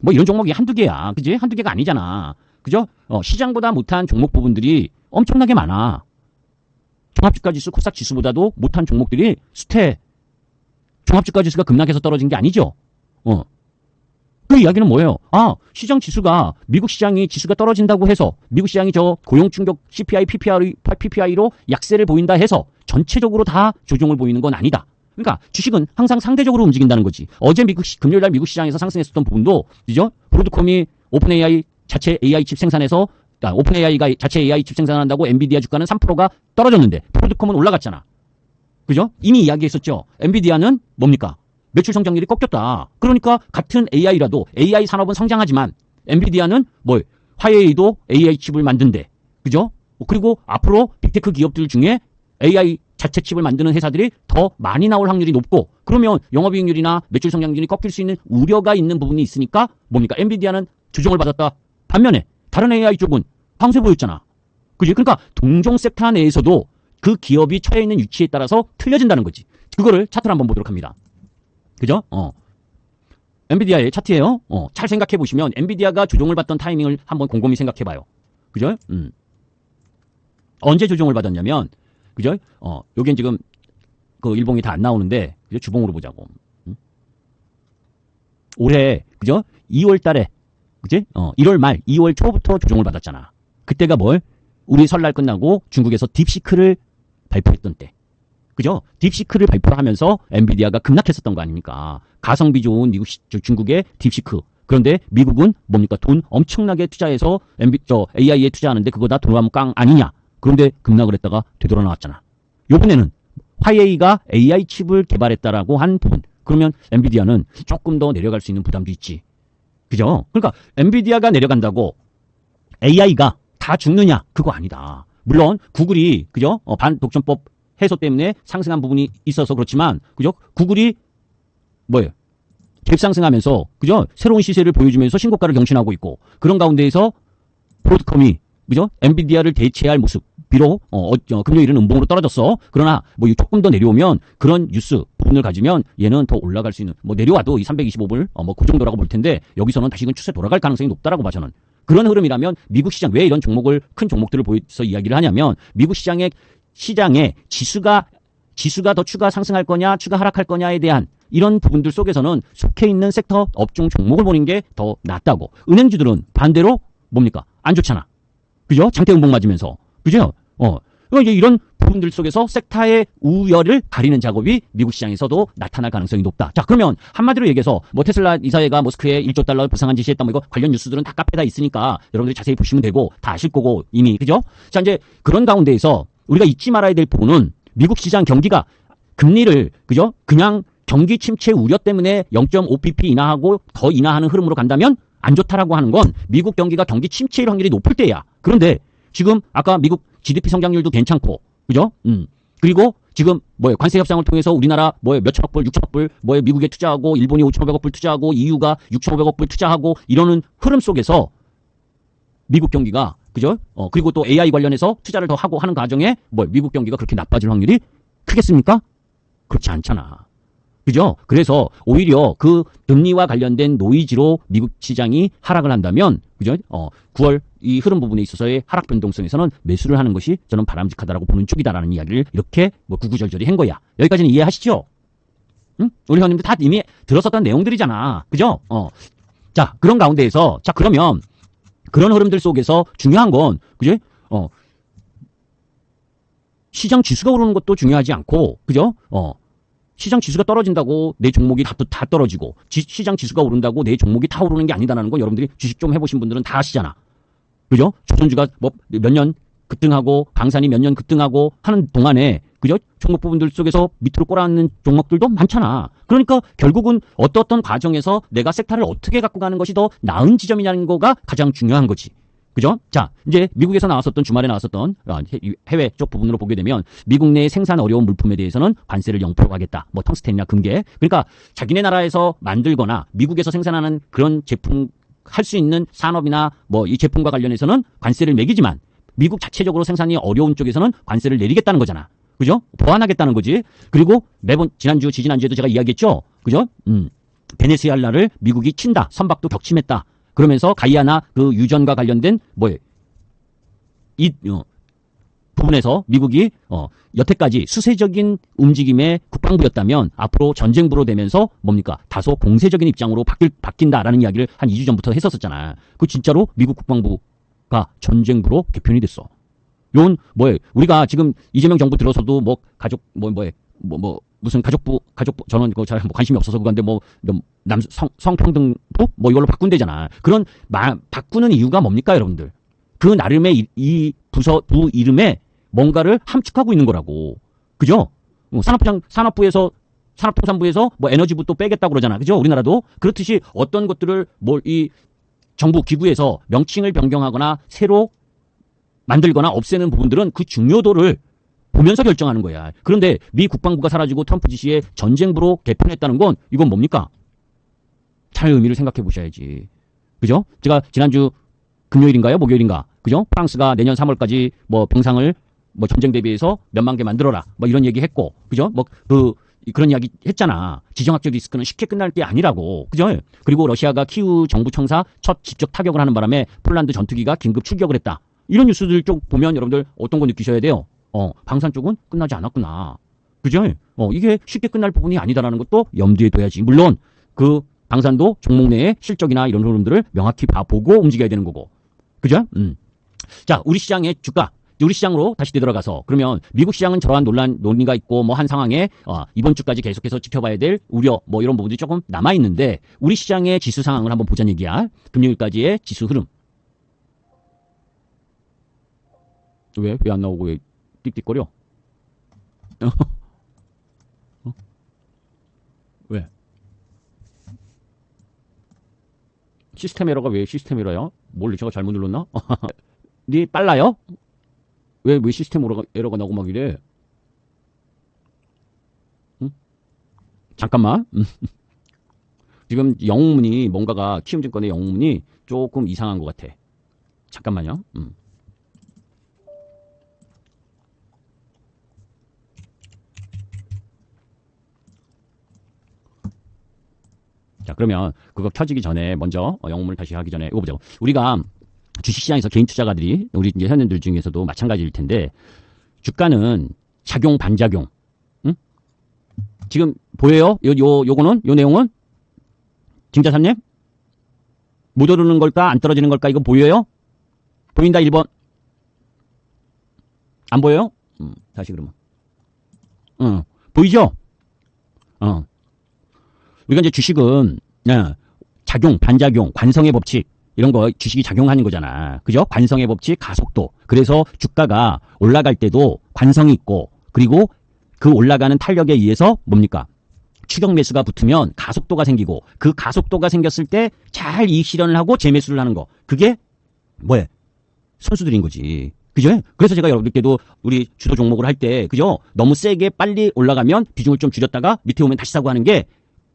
A: 뭐 이런 종목이 한두 개야. 그지? 한두 개가 아니잖아. 그죠? 시장보다 못한 종목 부분들이 엄청나게 많아. 종합주가 지수, 코스닥 지수보다도 못한 종목들이 수태. 종합주가 지수가 급락해서 떨어진 게 아니죠. 그 이야기는 뭐예요? 시장 지수가, 미국 시장이 지수가 떨어진다고 해서, 미국 시장이 저 고용 충격 CPI, PPI로 약세를 보인다 해서 전체적으로 다 조정을 보이는 건 아니다. 그러니까 주식은 항상 상대적으로 움직인다는 거지. 어제 금요일 날 미국 시장에서 상승했었던 부분도, 그죠? 브로드콤이 오픈 AI 자체 AI 칩 생산해서, 오픈 AI가 자체 AI 칩 생산한다고 엔비디아 주가는 3%가 떨어졌는데, 브로드콤은 올라갔잖아. 그죠? 이미 이야기했었죠. 엔비디아는 뭡니까? 매출 성장률이 꺾였다. 그러니까 같은 AI라도 AI 산업은 성장하지만 엔비디아는 화웨이도 AI 칩을 만든대. 그죠? 그리고 앞으로 빅테크 기업들 중에 AI 자체 칩을 만드는 회사들이 더 많이 나올 확률이 높고 그러면 영업이익률이나 매출 성장률이 꺾일 수 있는 우려가 있는 부분이 있으니까 뭡니까? 엔비디아는 조정을 받았다. 반면에 다른 AI 쪽은 강세 보였잖아. 그지? 그러니까 동종 섹터 내에서도 그 기업이 처해 있는 위치에 따라서 틀려진다는 거지. 그거를 차트를 한번 보도록 합니다. 그죠? 엔비디아의 차트예요. 잘 생각해 보시면 엔비디아가 조정을 받던 타이밍을 한번 곰곰이 생각해 봐요. 그죠? 언제 조정을 받았냐면 그죠? 요게 지금 그 일봉이 다 안 나오는데 그죠? 주봉으로 보자고. 올해 그죠? 2월 달에 그지? 1월 말 2월 초부터 조정을 받았잖아. 그때가 우리 설날 끝나고 중국에서 딥시크를 발표했던 때. 그죠? 딥시크를 발표하면서 엔비디아가 급락했었던 거 아닙니까? 가성비 좋은 중국의 딥시크. 그런데 미국은 뭡니까? 돈 엄청나게 투자해서 AI에 투자하는데 그거 다 돈감깡 아니냐? 그런데 급락을 했다가 되돌아나왔잖아. 요번에는 화웨이가 AI 칩을 개발했다라고 한 부분. 그러면 엔비디아는 조금 더 내려갈 수 있는 부담도 있지. 그죠? 그러니까 엔비디아가 내려간다고 AI가 다 죽느냐? 그거 아니다. 물론 구글이 그죠? 반독점법 해소 때문에 상승한 부분이 있어서 그렇지만 그죠? 구글이 갭상승하면서 그죠? 새로운 시세를 보여주면서 신고가를 경신하고 있고 그런 가운데에서 브로드컴이 그죠? 엔비디아를 대체할 모습. 비록 금요일은 음봉으로 떨어졌어. 그러나 조금 더 내려오면 그런 뉴스 부분을 가지면 얘는 더 올라갈 수 있는 내려와도 이 325불 그 정도라고 볼 텐데 여기서는 다시금 추세 돌아갈 가능성이 높다라고 봐 저는. 그런 흐름이라면 미국 시장 왜 이런 큰 종목들을 보여서 이야기를 하냐면 미국 시장의 지수가 더 추가 상승할 거냐 추가 하락할 거냐에 대한 이런 부분들 속에서는 속해 있는 섹터 업종 종목을 보는 게 더 낫다고. 은행주들은 반대로 뭡니까? 안 좋잖아. 그죠? 장대 음봉 맞으면서. 그죠? 그러니까 이제 이런 부분들 속에서 섹터의 우열을 가리는 작업이 미국 시장에서도 나타날 가능성이 높다. 자, 그러면 한마디로 얘기해서 테슬라 이사회가 모스크에 1조 달러 보상안 지시했다 이거 관련 뉴스들은 다 카페에 다 있으니까 여러분들이 자세히 보시면 되고 다 아실 거고 이미. 그죠? 자, 이제 그런 가운데에서 우리가 잊지 말아야 될 부분은 미국 시장 경기가 금리를 그죠? 그냥 경기 침체 우려 때문에 0.5pp 인하하고 더 인하하는 흐름으로 간다면 안 좋다라고 하는 건 미국 경기가 경기 침체일 확률이 높을 때야. 그런데 지금 아까 미국 GDP 성장률도 괜찮고 그죠? 그리고 지금 관세 협상을 통해서 우리나라 몇천억 불, 6천억 불, 미국에 투자하고 일본이 5,500억 불 투자하고 EU가 6,500억 불 투자하고 이러는 흐름 속에서 미국 경기가 그죠? 그리고 또 AI 관련해서 투자를 더 하고 하는 과정에 미국 경기가 그렇게 나빠질 확률이 크겠습니까? 그렇지 않잖아. 그죠? 그래서 오히려 그 금리와 관련된 노이즈로 미국 시장이 하락을 한다면 그죠? 9월 이 흐름 부분에 있어서의 하락 변동성에서는 매수를 하는 것이 저는 바람직하다라고 보는 쪽이다라는 이야기를 이렇게 구구절절히 한 거야. 여기까지는 이해하시죠? 응? 우리 형님들 다 이미 들었었던 내용들이잖아. 그죠? 자, 그런 가운데에서 자, 그러면 그런 흐름들 속에서 중요한 건 그죠? 시장 지수가 오르는 것도 중요하지 않고 그죠? 시장 지수가 떨어진다고 내 종목이 다 떨어지고 시장 지수가 오른다고 내 종목이 다 오르는 게 아니다라는 건 여러분들이 주식 좀 해보신 분들은 다 아시잖아. 그죠? 조선주가 뭐 몇 년 급등하고 방산이 몇 년 급등하고 하는 동안에 그죠? 종목 부분들 속에서 밑으로 꼬라앉는 종목들도 많잖아. 그러니까 결국은 어떤 과정에서 내가 섹터를 어떻게 갖고 가는 것이 더 나은 지점이냐는 거가 가장 중요한 거지. 그죠? 자, 이제 미국에서 나왔었던 주말에 나왔었던 해외 쪽 부분으로 보게 되면 미국 내 생산 어려운 물품에 대해서는 관세를 0% 하겠다. 뭐 텅스텐이나 금괴. 그러니까 자기네 나라에서 만들거나 미국에서 생산하는 그런 제품 할 수 있는 산업이나 뭐 이 제품과 관련해서는 관세를 매기지만 미국 자체적으로 생산이 어려운 쪽에서는 관세를 내리겠다는 거잖아. 그죠? 보완하겠다는 거지. 그리고 매번 지지난주에도 제가 이야기했죠. 그죠? 베네수엘라를 미국이 친다. 선박도 격침했다. 그러면서 가이아나 그 유전과 관련된 부분에서 미국이 여태까지 수세적인 움직임의 국방부였다면 앞으로 전쟁부로 되면서 뭡니까? 다소 공세적인 입장으로 바뀐다라는 이야기를 한 2주 전부터 했었잖아. 그 진짜로 미국 국방부가 전쟁부로 개편이 됐어. 이건 우리가 지금 이재명 정부 들어서도 가족 무슨 가족부 저는 그거 잘 관심이 없어서 그건데 성평등부 이걸로 바꾼대잖아. 그런 바꾸는 이유가 뭡니까, 여러분들? 그 나름의 이 부 이름에 뭔가를 함축하고 있는 거라고. 그죠? 산업통상부에서 에너지부 또 빼겠다고 그러잖아. 그죠? 우리나라도 그렇듯이 어떤 것들을 이 정부 기구에서 명칭을 변경하거나 새로 만들거나 없애는 부분들은 그 중요도를 보면서 결정하는 거야. 그런데 미 국방부가 사라지고 트럼프 지시에 전쟁부로 개편했다는 건 이건 뭡니까? 잘 의미를 생각해 보셔야지. 그죠? 제가 지난주 금요일인가요? 목요일인가? 그죠? 프랑스가 내년 3월까지 병상을 전쟁 대비해서 몇만 개 만들어라. 이런 얘기 했고. 그죠? 그런 이야기 했잖아. 지정학적 리스크는 쉽게 끝날 게 아니라고. 그죠? 그리고 러시아가 키우 정부 청사 첫 직접 타격을 하는 바람에 폴란드 전투기가 긴급 출격을 했다. 이런 뉴스들 쪽 보면 여러분들 어떤 거 느끼셔야 돼요? 방산 쪽은 끝나지 않았구나. 그죠? 이게 쉽게 끝날 부분이 아니다라는 것도 염두에 둬야지. 물론 그 방산도 종목 내의 실적이나 이런 흐름들을 명확히 봐보고 움직여야 되는 거고. 그죠? 자, 우리 시장의 주가. 우리 시장으로 다시 되돌아가서 그러면 미국 시장은 저러한 논의가 있고 한 상황에 이번 주까지 계속해서 지켜봐야 될 우려 이런 부분들이 조금 남아있는데 우리 시장의 지수 상황을 한번 보자는 얘기야. 금요일까지의 지수 흐름. 왜 안 나오고 왜 띡띡거려? 왜? 시스템 에러가 왜 시스템 에러야? 뭘 제가 잘못 눌렀나? 니 빨라요? 왜 시스템 에러가 나고 막 이래? 응? 잠깐만. 지금 영문이 뭔가가 키움증권의 영문이 조금 이상한 것 같아. 잠깐만요. 자, 그러면 그거 켜지기 전에 먼저 영문을 다시 하기 전에 이거 보자고. 우리가 주식시장에서 개인 투자가들이 우리 이제 현인들 중에서도 마찬가지일 텐데 주가는 작용 반작용. 응? 지금 보여요? 요거는 요 내용은 김자삼님 못 오르는 걸까 안 떨어지는 걸까 이거 보여요? 보인다 1번. 안 보여요? 다시 그러면. 보이죠? 우리가 이제 주식은 작용, 반작용, 관성의 법칙 이런 거 주식이 작용하는 거잖아. 그죠? 관성의 법칙, 가속도. 그래서 주가가 올라갈 때도 관성이 있고 그리고 그 올라가는 탄력에 의해서 뭡니까? 추격 매수가 붙으면 가속도가 생기고 그 가속도가 생겼을 때 잘 이익 실현을 하고 재매수를 하는 거. 그게 뭐예요? 선수들인 거지. 그죠? 그래서 제가 여러분들께도 우리 주도 종목을 할 때 그죠? 너무 세게 빨리 올라가면 비중을 좀 줄였다가 밑에 오면 다시 사고 하는 게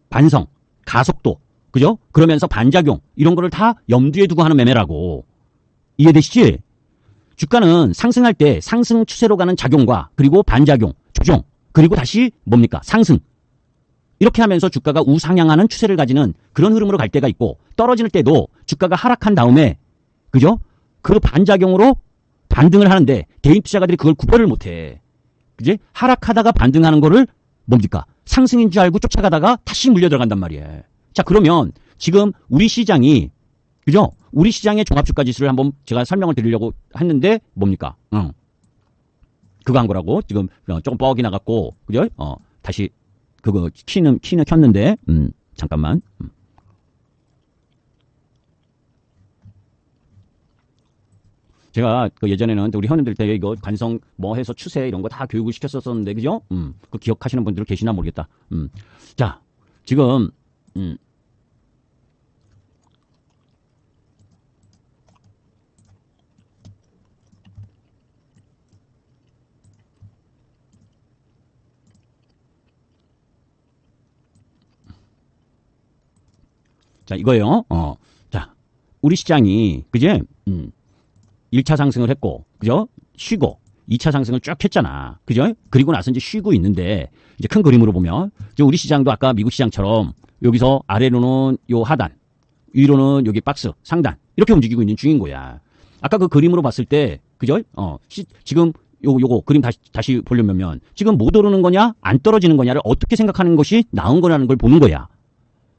A: 관성, 가속도, 그죠? 그러면서 반작용 이런 거를 다 염두에 두고 하는 매매라고. 이해되시지? 주가는 상승할 때 상승 추세로 가는 작용과 그리고 반작용, 조정, 그리고 다시 뭡니까? 상승. 이렇게 하면서 주가가 우상향하는 추세를 가지는 그런 흐름으로 갈 때가 있고 떨어질 때도 주가가 하락한 다음에 그죠? 그 반작용으로 반등을 하는데 개인 투자가들이 그걸 구별을 못해. 그지? 하락하다가 반등하는 거를 뭡니까? 상승인 줄 알고 쫓아가다가 다시 물려 들어간단 말이에요. 자, 그러면 지금 우리 시장이 그죠? 우리 시장의 종합주가 지수를 한번 제가 설명을 드리려고 했는데 뭡니까? 그거 한 거라고. 지금 조금 뻑이 나갔고 그죠? 다시 그거 키는 켰는데 잠깐만. 제가 그 예전에는 우리 현님들 때 이거 관성 뭐 해서 추세 이런 거 다 교육을 시켰었는데, 그죠? 그 기억하시는 분들은 계시나 모르겠다. 자, 지금, 자, 이거예요. 자, 우리 시장이, 그제? 1차 상승을 했고, 그죠? 쉬고, 2차 상승을 쭉 했잖아. 그죠? 그리고 나서 이제 쉬고 있는데, 이제 큰 그림으로 보면, 이제 우리 시장도 아까 미국 시장처럼, 여기서 아래로는 요 하단, 위로는 여기 박스, 상단, 이렇게 움직이고 있는 중인 거야. 아까 그 그림으로 봤을 때, 그죠? 지금 요거 그림 다시 보려면, 지금 못 오르는 거냐, 안 떨어지는 거냐를 어떻게 생각하는 것이 나은 거라는 걸 보는 거야.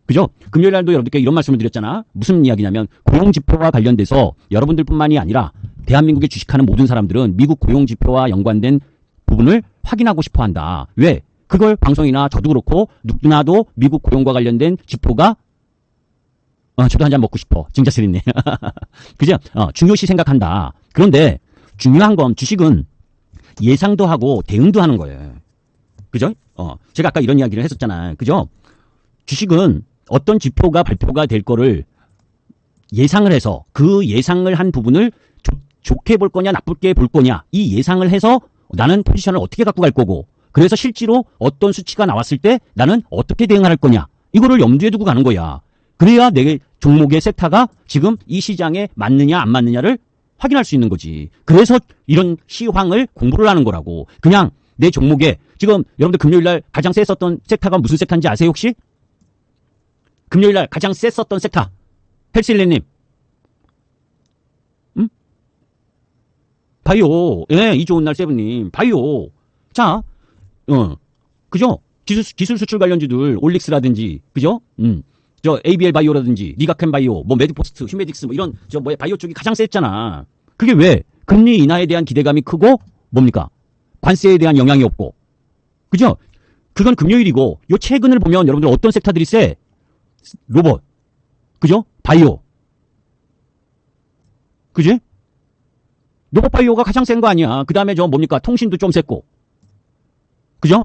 A: 그죠? 금요일 날도 여러분들께 이런 말씀을 드렸잖아. 무슨 이야기냐면 고용지표와 관련돼서 여러분들뿐만이 아니라 대한민국에 주식하는 모든 사람들은 미국 고용지표와 연관된 부분을 확인하고 싶어 한다. 왜? 그걸 방송이나 저도 그렇고 누구나도 미국 고용과 관련된 지표가 저도 한 잔 먹고 싶어. 증자스럽네. 그죠? 중요시 생각한다. 그런데 중요한 건 주식은 예상도 하고 대응도 하는 거예요. 그죠? 제가 아까 이런 이야기를 했었잖아요. 그죠? 주식은 어떤 지표가 발표가 될 거를 예상을 해서 그 예상을 한 부분을 좋게 볼 거냐 나쁘게 볼 거냐 이 예상을 해서 나는 포지션을 어떻게 갖고 갈 거고 그래서 실제로 어떤 수치가 나왔을 때 나는 어떻게 대응할 거냐 이거를 염두에 두고 가는 거야. 그래야 내 종목의 섹터가 지금 이 시장에 맞느냐 안 맞느냐를 확인할 수 있는 거지. 그래서 이런 시황을 공부를 하는 거라고. 그냥 내 종목에 지금 여러분들 금요일날 가장 셌었던 섹터가 무슨 섹터인지 아세요 혹시? 금요일날 가장 셌었던 섹터. 헬스일레님. 바이오. 예, 이 좋은 날 세븐님. 바이오. 자, 그죠? 기술 수출 관련주들, 올릭스라든지, 그죠? 저 ABL 바이오라든지, 니가캠 바이오, 뭐 메디포스트, 휴메딕스, 뭐 이런, 바이오 쪽이 가장 셌잖아. 그게 왜? 금리 인하에 대한 기대감이 크고, 뭡니까? 관세에 대한 영향이 없고. 그죠? 그건 금요일이고, 요 최근을 보면 여러분들 어떤 섹터들이 세? 로봇. 그죠? 바이오. 그지? 로봇 바이오가 가장 센 거 아니야. 그 다음에 뭡니까? 통신도 좀 셌고. 그죠?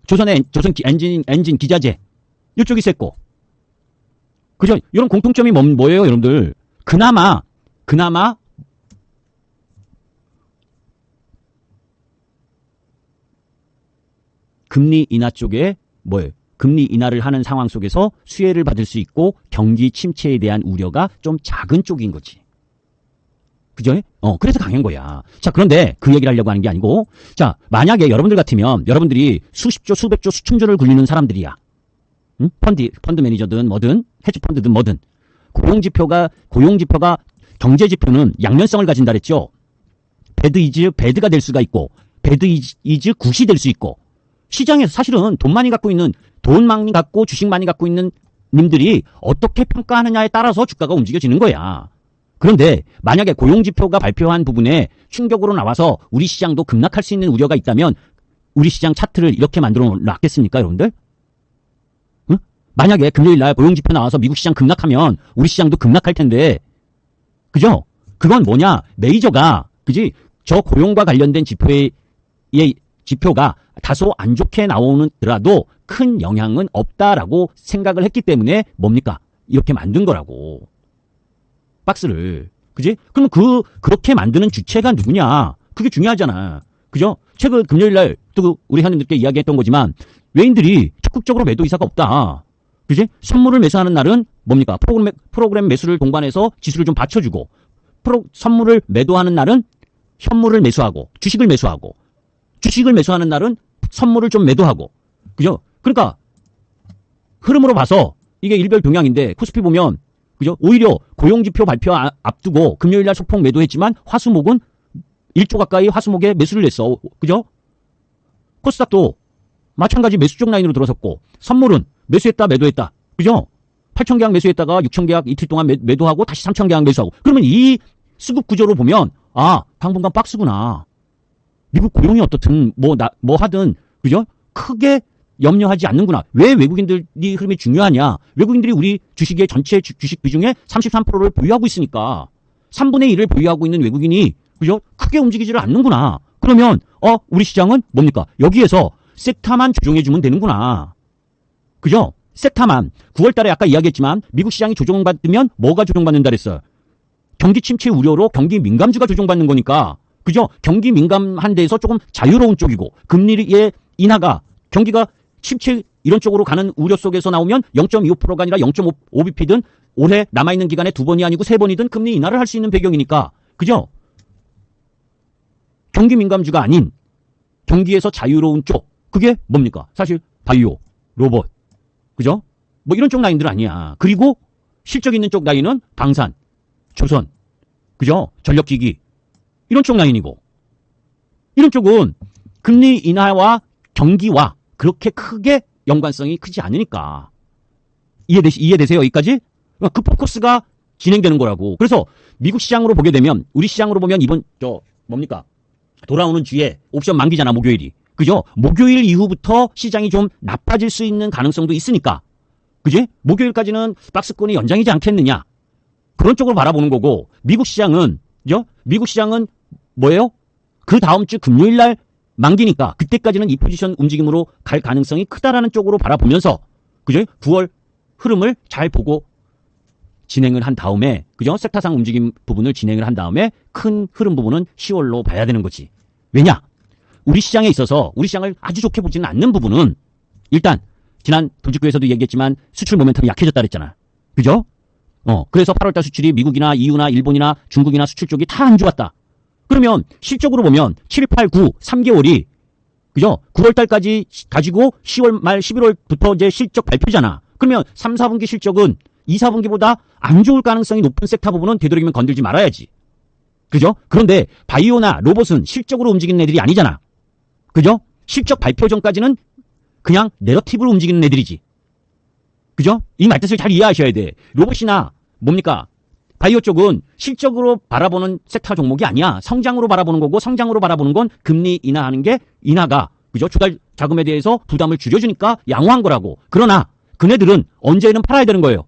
A: 조선 엔진 기자재. 이쪽이 셌고. 그죠? 이런 공통점이 뭐예요, 여러분들? 그나마, 금리 인하 쪽에 뭐예요? 금리 인하를 하는 상황 속에서 수혜를 받을 수 있고 경기 침체에 대한 우려가 좀 작은 쪽인 거지. 그죠? 그래서 강한 거야. 자, 그런데 그 얘기를 하려고 하는 게 아니고, 자, 만약에 여러분들 같으면 여러분들이 수십조, 수백조, 수천조를 굴리는 사람들이야. 응? 펀드 매니저든 뭐든, 헤지펀드든 뭐든. 고용지표가, 경제지표는 양면성을 가진다 그랬죠? 배드가 될 수가 있고, 배드 이즈 굿이 될 수 있고, 시장에서 사실은 돈 많이 갖고 주식 많이 갖고 있는 님들이 어떻게 평가하느냐에 따라서 주가가 움직여지는 거야. 그런데 만약에 고용지표가 발표한 부분에 충격으로 나와서 우리 시장도 급락할 수 있는 우려가 있다면 우리 시장 차트를 이렇게 만들어 놨겠습니까, 여러분들? 응? 만약에 금요일날 고용지표 나와서 미국 시장 급락하면 우리 시장도 급락할 텐데, 그죠? 그건 뭐냐? 메이저가, 그지? 저 고용과 관련된 지표가 다소 안 좋게 나오더라도 큰 영향은 없다라고 생각을 했기 때문에 뭡니까? 이렇게 만든 거라고. 박스를. 그지? 그럼 그렇게 만드는 주체가 누구냐? 그게 중요하잖아. 그죠? 최근 금요일날 또 우리 하느님들께 이야기했던 거지만 외인들이 적극적으로 매도 의사가 없다. 그지? 선물을 매수하는 날은 뭡니까? 프로그램 매수를 동반해서 지수를 좀 받쳐주고 선물을 매도하는 날은 현물을 매수하고 주식을 매수하는 날은 선물을 좀 매도하고. 그죠? 그러니까 흐름으로 봐서 이게 일별 동향인데 코스피 보면 그죠? 오히려 고용지표 발표 앞두고 금요일날 소폭 매도했지만 화수목은 1조 가까이 화수목에 매수를 했어. 그죠? 코스닥도 마찬가지 매수 쪽 라인으로 들어섰고 선물은 매수했다 매도했다. 그죠? 8,000계약 매수했다가 6,000계약 이틀 동안 매도하고 다시 3,000계약 매수하고. 그러면 이 수급 구조로 보면 당분간 박스구나. 미국 고용이 어떻든 뭐 하든 그죠? 크게 염려하지 않는구나. 왜 외국인들이 흐름이 중요하냐? 외국인들이 우리 주식의 전체 주식 비중의 33%를 보유하고 있으니까 3분의 1을 보유하고 있는 외국인이 그죠? 크게 움직이지를 않는구나. 그러면 우리 시장은 뭡니까? 여기에서 섹타만 조정해주면 되는구나. 그죠? 섹타만. 9월 달에 아까 이야기했지만 미국 시장이 조정받으면 뭐가 조정받는다 그랬어요? 경기 침체 우려로 경기 민감주가 조정받는 거니까. 그죠? 경기 민감한 데에서 조금 자유로운 쪽이고 금리의 인하가 경기가 침체 이런 쪽으로 가는 우려 속에서 나오면 0.25%가 아니라 0.5bp든 올해 남아있는 기간에 2번이 아니고 3번이든 금리 인하를 할 수 있는 배경이니까. 그죠? 경기 민감주가 아닌 경기에서 자유로운 쪽. 그게 뭡니까? 사실 바이오, 로봇. 그죠? 뭐 이런 쪽 라인들 아니야. 그리고 실적 있는 쪽 라인은 방산, 조선. 그죠? 전력기기. 이런 쪽 라인이고. 이런 쪽은 금리 인하와 경기와 그렇게 크게 연관성이 크지 않으니까. 이해되세요? 여기까지? 그 포커스가 진행되는 거라고. 그래서 미국 시장으로 보게 되면 우리 시장으로 보면 이번 뭡니까? 돌아오는 주에 옵션 만기잖아, 목요일이. 그죠? 목요일 이후부터 시장이 좀 나빠질 수 있는 가능성도 있으니까. 그지? 목요일까지는 박스권이 연장이지 않겠느냐. 그런 쪽으로 바라보는 거고, 미국 시장은, 그죠? 미국 시장은 뭐예요? 그 다음 주 금요일 날 만기니까 그때까지는 이 포지션 움직임으로 갈 가능성이 크다라는 쪽으로 바라보면서, 그죠? 9월 흐름을 잘 보고 진행을 한 다음에, 그죠? 섹타상 움직임 부분을 진행을 한 다음에 큰 흐름 부분은 10월로 봐야 되는 거지. 왜냐? 우리 시장에 있어서 우리 시장을 아주 좋게 보지는 않는 부분은 일단 지난 돈집구에서도 얘기했지만 수출 모멘텀이 약해졌다 그랬잖아. 그죠? 그래서 8월달 수출이 미국이나 EU나 일본이나 중국이나 수출 쪽이 다 안 좋았다. 그러면 실적으로 보면 7, 8, 9, 3개월이 그죠? 9월달까지 가지고 10월 말 11월부터 이제 실적 발표잖아. 그러면 3, 4분기 실적은 2, 4분기보다 안 좋을 가능성이 높은 섹터 부분은 되도록이면 건들지 말아야지. 그죠? 그런데 바이오나 로봇은 실적으로 움직이는 애들이 아니잖아. 그죠? 실적 발표 전까지는 그냥 내러티브로 움직이는 애들이지. 그죠? 이 말뜻을 잘 이해하셔야 돼. 로봇이나 뭡니까? 바이오 쪽은 실적으로 바라보는 섹터 종목이 아니야. 성장으로 바라보는 거고 성장으로 바라보는 건 금리 인하하는 게 인하가 그죠? 주달 자금에 대해서 부담을 줄여주니까 양호한 거라고. 그러나 그네들은 언제는 팔아야 되는 거예요.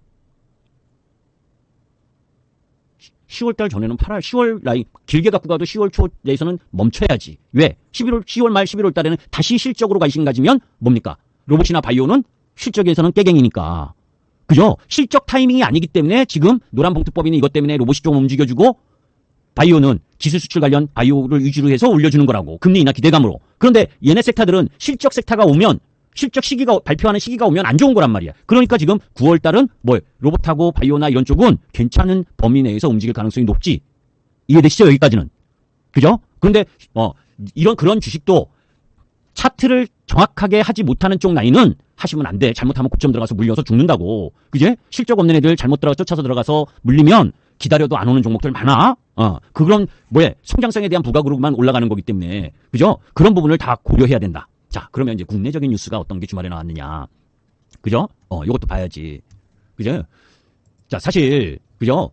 A: 10월달 전에는 팔아야 10월 라인 길게 갖고 가도 10월 초 내에서는 멈춰야지. 왜? 10월 말 11월 달에는 다시 실적으로 관심 가지면 뭡니까? 로봇이나 바이오는 실적에서는 깨갱이니까. 그죠? 실적 타이밍이 아니기 때문에 지금 노란봉투법이니 이것 때문에 로봇이 좀 움직여주고 바이오는 기술 수출 관련 바이오를 위주로 해서 올려주는 거라고. 금리 인하 기대감으로. 그런데 얘네 섹터들은 실적 섹터가 오면 실적 시기가 발표하는 시기가 오면 안 좋은 거란 말이야. 그러니까 지금 9월 달은 로봇하고 바이오나 이런 쪽은 괜찮은 범위 내에서 움직일 가능성이 높지. 이해되시죠? 여기까지는. 그죠? 그런데 이런 그런 주식도 차트를 정확하게 하지 못하는 쪽 라인은 하시면 안 돼. 잘못하면 고점 들어가서 물려서 죽는다고. 그제? 실적 없는 애들 잘못 쫓아서 들어가서 물리면 기다려도 안 오는 종목들 많아. 그런 성장성에 대한 부각으로만 올라가는 거기 때문에. 그죠? 그런 부분을 다 고려해야 된다. 자, 그러면 이제 국내적인 뉴스가 어떤 게 주말에 나왔느냐. 그죠? 요것도 봐야지. 그죠? 자, 사실, 그죠?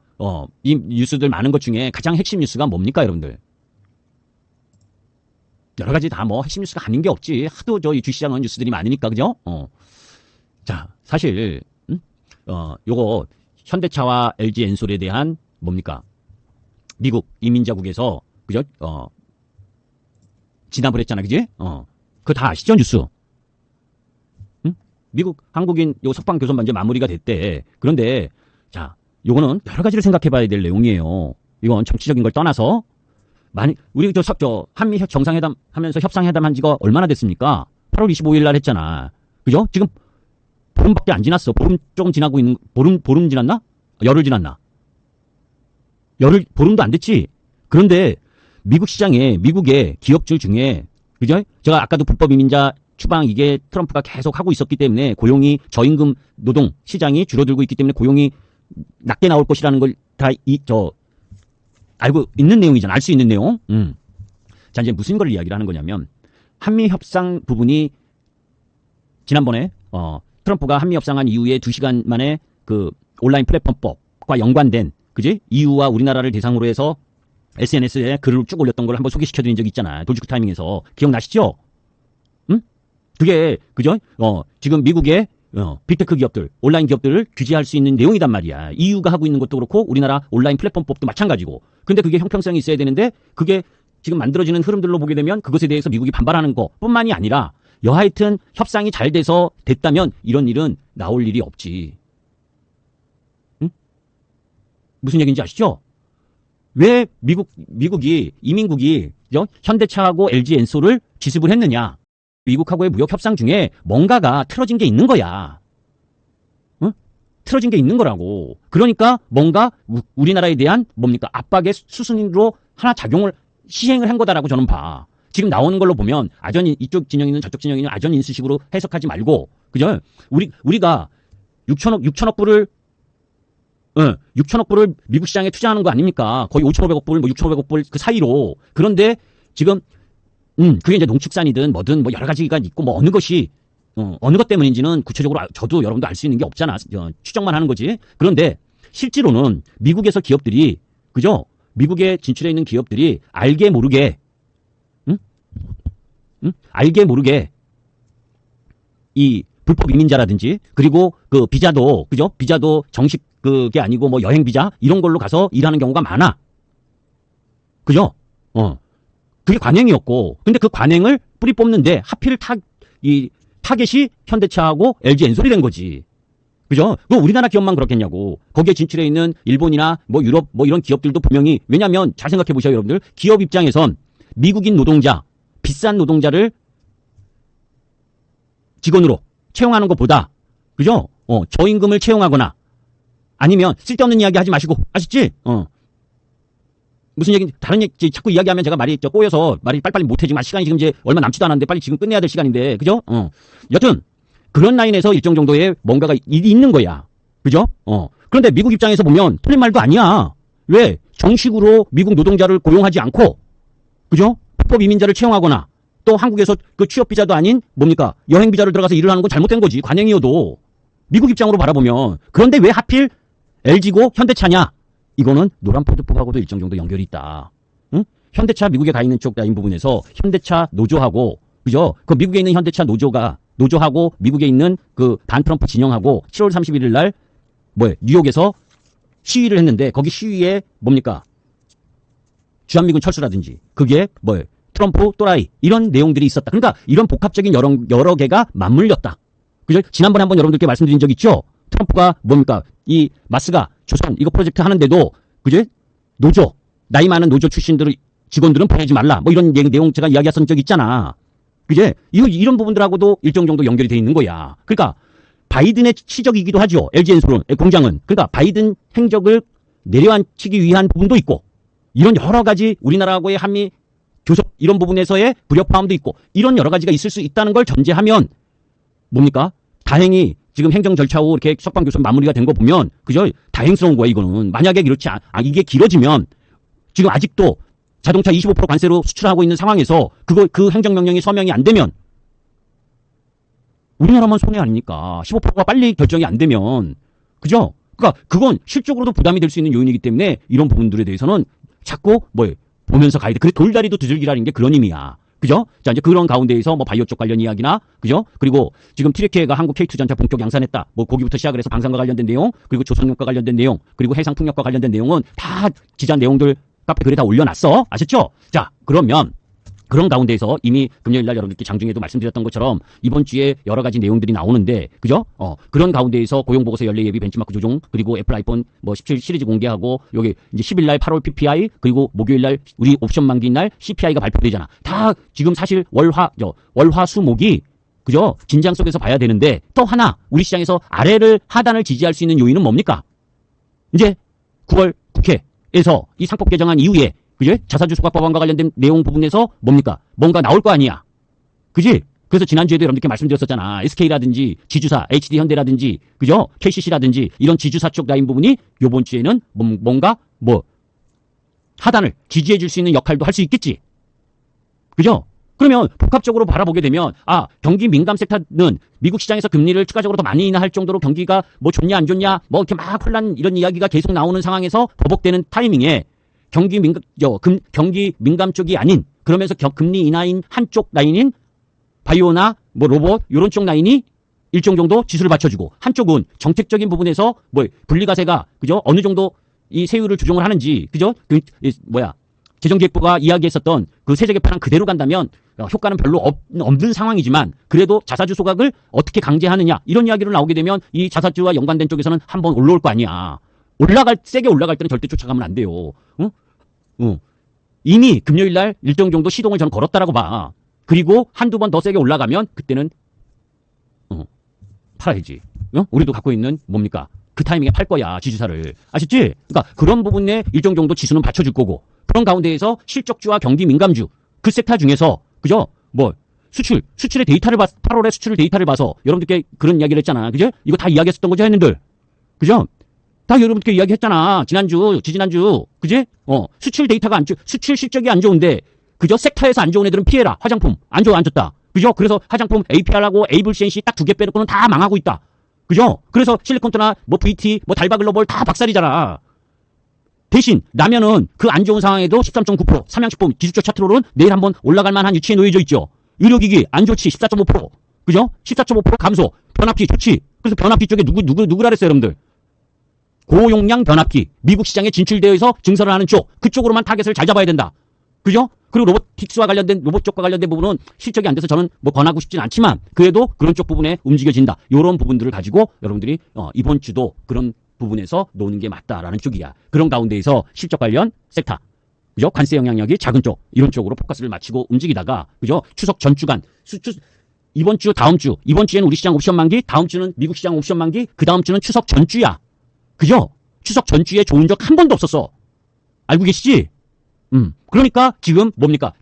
A: 이 뉴스들 많은 것 중에 가장 핵심 뉴스가 뭡니까, 여러분들? 여러 가지 다 핵심 뉴스가 아닌 게 없지. 하도 이 주시장은 뉴스들이 많으니까, 그죠? 자, 사실, 요거, 현대차와 LG 엔솔에 대한 뭡니까? 미국 이민자국에서, 그죠? 진압을 했잖아, 그지? 그거 다 아시죠, 뉴스? 응? 미국, 한국인 요 석방 교섭만 이제 마무리가 됐대. 그런데, 자, 요거는 여러 가지를 생각해 봐야 될 내용이에요. 이건 정치적인 걸 떠나서, 우리 한미 정상회담 하면서 협상회담 한 지가 얼마나 됐습니까? 8월 25일 날 했잖아. 그죠? 지금 보름밖에 안 지났어. 보름 조금 지나고 있는, 보름 지났나? 열흘 지났나? 보름도 안 됐지? 그런데 미국 시장에, 미국의 기업들 중에, 그죠? 제가 아까도 불법 이민자 추방 이게 트럼프가 계속 하고 있었기 때문에 고용이 저임금 노동 시장이 줄어들고 있기 때문에 고용이 낮게 나올 것이라는 걸 다 알고 있는 내용이잖아. 알 수 있는 내용. 자, 이제 무슨 걸 이야기를 하는 거냐면 한미 협상 부분이 지난번에 트럼프가 한미 협상한 이후에 2시간 만에 그 온라인 플랫폼법과 연관된 그지? EU와 우리나라를 대상으로 해서 SNS에 글을 쭉 올렸던 걸 한번 소개시켜드린 적이 있잖아. 돌직구 타이밍에서. 기억나시죠? 응? 그게, 그죠? 지금 미국의 빅테크 기업들, 온라인 기업들을 규제할 수 있는 내용이단 말이야. EU가 하고 있는 것도 그렇고 우리나라 온라인 플랫폼법도 마찬가지고. 근데 그게 형평성이 있어야 되는데 그게 지금 만들어지는 흐름들로 보게 되면 그것에 대해서 미국이 반발하는 것뿐만이 아니라 여하튼 협상이 잘 돼서 됐다면 이런 일은 나올 일이 없지. 응? 무슨 얘기인지 아시죠? 왜 미국이 이민국이 현대차하고 LG 엔솔을 기습을 했느냐? 미국하고의 무역 협상 중에 뭔가가 틀어진 게 있는 거야. 응? 틀어진 게 있는 거라고. 그러니까 뭔가 우리나라에 대한 뭡니까? 압박의 수순으로 하나 작용을 시행을 한 거다라고 저는 봐. 지금 나오는 걸로 보면 이쪽 진영이는 저쪽 진영이는 아전 인수식으로 해석하지 말고, 그죠? 우리가 6천억 불을 미국 시장에 투자하는 거 아닙니까? 거의 5,500억 불, 6,500억 불 그 사이로. 그런데 지금 그게 이제 농축산이든 뭐든 뭐 여러 가지가 있고 뭐 어느 것 때문인지는 구체적으로 저도 여러분도 알 수 있는 게 없잖아. 추정만 하는 거지. 그런데 실제로는 미국에서 기업들이, 그죠? 미국에 진출해 있는 기업들이 알게 모르게 이 불법 이민자라든지 그리고 그 비자도, 그죠? 비자도 정식 그게 아니고 뭐 여행 비자 이런 걸로 가서 일하는 경우가 많아. 그죠? 그게 관행이었고. 근데 그 관행을 뿌리 뽑는데 하필 타겟이 현대차하고 LG 엔솔이 된 거지. 그죠? 그 우리나라 기업만 그렇겠냐고. 거기에 진출해 있는 일본이나 뭐 유럽 뭐 이런 기업들도 분명히, 왜냐면 잘 생각해 보셔요, 여러분들. 기업 입장에선 미국인 노동자, 비싼 노동자를 직원으로 채용하는 것보다, 그죠? 저임금을 채용하거나 아니면 쓸데없는 이야기 하지 마시고, 아시지? 무슨 얘기, 다른 얘기 자꾸 이야기하면 제가 말이 꼬여서 말이 빨리빨리 못해지만 시간이 지금 이제 얼마 남지도 않았는데 빨리 지금 끝내야 될 시간인데, 그죠? 여튼 그런 라인에서 일정 정도의 뭔가가 일이 있는 거야. 그죠? 그런데 미국 입장에서 보면 틀린 말도 아니야. 왜? 정식으로 미국 노동자를 고용하지 않고, 그죠? 불법 이민자를 채용하거나 또 한국에서 그 취업 비자도 아닌 뭡니까? 여행 비자를 들어가서 일을 하는 건 잘못된 거지. 관행이어도. 미국 입장으로 바라보면. 그런데 왜 하필 LG고 현대차냐? 이거는 노란포드법하고도 일정 정도 연결이 있다. 응? 현대차 미국에 가 있는 쪽 라인 부분에서 현대차 노조하고, 그죠? 그 미국에 있는 현대차 노조하고 미국에 있는 그 반트럼프 진영하고 7월 31일 날 뉴욕에서 시위를 했는데 거기 시위에 뭡니까? 주한미군 철수라든지 그게 트럼프 또라이 이런 내용들이 있었다. 그러니까 이런 복합적인 여러 개가 맞물렸다. 그죠? 지난번에 한번 여러분들께 말씀드린 적 있죠? 트럼프가 뭡니까? 이 마스가 조선 이거 프로젝트 하는데도, 그죠? 나이 많은 노조 직원들은 보내지 말라. 뭐 이런 내용 제가 이야기했던 적 있잖아. 그제? 이런 부분들하고도 일정 정도 연결이 돼 있는 거야. 그러니까 바이든의 치적이기도 하죠. LG 엔솔 공장은. 그러니까 바이든 행적을 내려앉히기 위한 부분도 있고, 이런 여러 가지 우리나라하고의 한미 교섭 이런 부분에서의 불협화음도 있고, 이런 여러 가지가 있을 수 있다는 걸 전제하면 뭡니까? 다행히 지금 행정 절차로 이렇게 석방 교섭 마무리가 된 거 보면, 그죠? 다행스러운 거야, 이거는. 만약에 그렇지 이게 길어지면, 지금 아직도 자동차 25% 관세로 수출하고 있는 상황에서 그 행정명령이 서명이 안 되면 우리나라만 손해 아닙니까? 15%가 빨리 결정이 안 되면. 그죠? 그러니까 그건 실적으로도 부담이 될 수 있는 요인이기 때문에 이런 부분들에 대해서는 자꾸 보면서 가야 돼. 그래, 돌다리도 두들기라는 게 그런 의미야. 그죠? 자, 이제 그런 가운데에서 바이오 쪽 관련 이야기나, 그죠? 그리고 지금 트리케가 한국 K2전차 본격 양산했다. 거기부터 시작을 해서 방산과 관련된 내용, 그리고 조선용과 관련된 내용, 그리고 해상풍력과 관련된 내용은 다 지난 내용들 카페 글에 다 올려놨어. 아셨죠? 자, 그러면 그런 가운데에서 이미 금요일날 여러분들께 장중에도 말씀드렸던 것처럼 이번 주에 여러 가지 내용들이 나오는데, 그죠? 그런 가운데에서 고용보고서 연례 예비 벤치마크 조정, 그리고 애플 아이폰 17 시리즈 공개하고, 여기 이제 10일날 8월 PPI, 그리고 목요일날 우리 옵션 만기날 CPI가 발표되잖아. 다 지금 사실 월화수목이, 그죠? 진장 속에서 봐야 되는데, 또 하나 우리 시장에서 하단을 지지할 수 있는 요인은 뭡니까? 이제 9월 국회에서 이 상법 개정안 이후에, 그죠? 자사주 소각법안과 관련된 내용 부분에서 뭔가 나올 거 아니야. 그지? 그래서 지난주에도 여러분들께 말씀드렸었잖아. SK라든지 지주사, HD현대라든지, 그죠? KCC라든지 이런 지주사 쪽 라인 부분이 요번 주에는 뭔가 하단을 지지해 줄 수 있는 역할도 할 수 있겠지. 그죠? 그러면 복합적으로 바라보게 되면, 경기 민감 섹터는 미국 시장에서 금리를 추가적으로 더 많이 인하할 정도로 경기가 좋냐 안 좋냐 이렇게 막 혼란 이런 이야기가 계속 나오는 상황에서 버벅대는 타이밍에 경기 민감 쪽이 아닌, 그러면서 금리 인하인 한쪽 라인인 바이오나 로봇 이런 쪽 라인이 일정 정도 지수를 받쳐주고 한쪽은 정책적인 부분에서 뭐 분리과세가 그죠 어느 정도 이 세율을 조정을 하는지 그죠 재정기획부가 이야기했었던 그 세제 개편안 그대로 간다면 효과는 별로 없는 상황이지만 그래도 자사주 소각을 어떻게 강제하느냐 이런 이야기로 나오게 되면 이 자사주와 연관된 쪽에서는 한번 올라올 거 아니야. 세게 올라갈 때는 절대 쫓아가면 안 돼요. 이미 금요일 날 일정 정도 시동을 저는 걸었다라고 봐. 그리고 한두 번 더 세게 올라가면 그때는 팔아야지. 우리도 갖고 있는 뭡니까? 그 타이밍에 팔 거야, 지주사를. 아셨지? 그러니까 그런 부분에 일정 정도 지수는 받쳐줄 거고 그런 가운데에서 실적주와 경기 민감주 그 섹터 중에서 그죠? 수출의 데이터를 8월에 수출 데이터를 봐서 여러분들께 그런 이야기를 했잖아. 그죠? 이거 다 이야기했었던 거죠, 했는들. 그죠? 다 여러분들께 이야기했잖아. 지지난주. 그지? 수출 데이터가 수출 실적이 안 좋은데 그죠? 섹터에서 안 좋은 애들은 피해라. 화장품. 안 좋다. 그죠? 그래서 화장품 APR하고 에이블 CNC 딱 2개 빼놓고는 다 망하고 있다. 그죠? 그래서 실리콘토나 VT, 달바글로벌 다 박살이잖아. 대신 라면은 그 안 좋은 상황에도 13.9%, 삼양식품 기술적 차트로는 내일 한번 올라갈 만한 위치에 놓여져 있죠. 의료기기 안 좋지 14.5%. 그죠? 14.5% 감소. 변압기 좋지. 그래서 변압기 쪽에 누구라 그랬어요, 여러분들? 고용량 변압기. 미국 시장에 진출되어 있어 증설을 하는 쪽. 그쪽으로만 타겟을 잘 잡아야 된다. 그죠? 그리고 로봇 쪽과 관련된 부분은 실적이 안 돼서 저는 권하고 싶진 않지만 그래도 그런 쪽 부분에 움직여진다. 이런 부분들을 가지고 여러분들이 이번 주도 그런 부분에서 노는 게 맞다라는 쪽이야. 그런 가운데에서 실적 관련 섹터, 그죠? 관세 영향력이 작은 쪽, 이런 쪽으로 포커스를 맞추고 움직이다가, 그죠? 추석 전주간, 이번 주에는 우리 시장 옵션 만기, 다음 주는 미국 시장 옵션 만기, 그 다음 주는 추석 전주야. 그죠? 추석 전주에 좋은 적 한 번도 없었어. 알고 계시지? 그러니까 지금 뭡니까?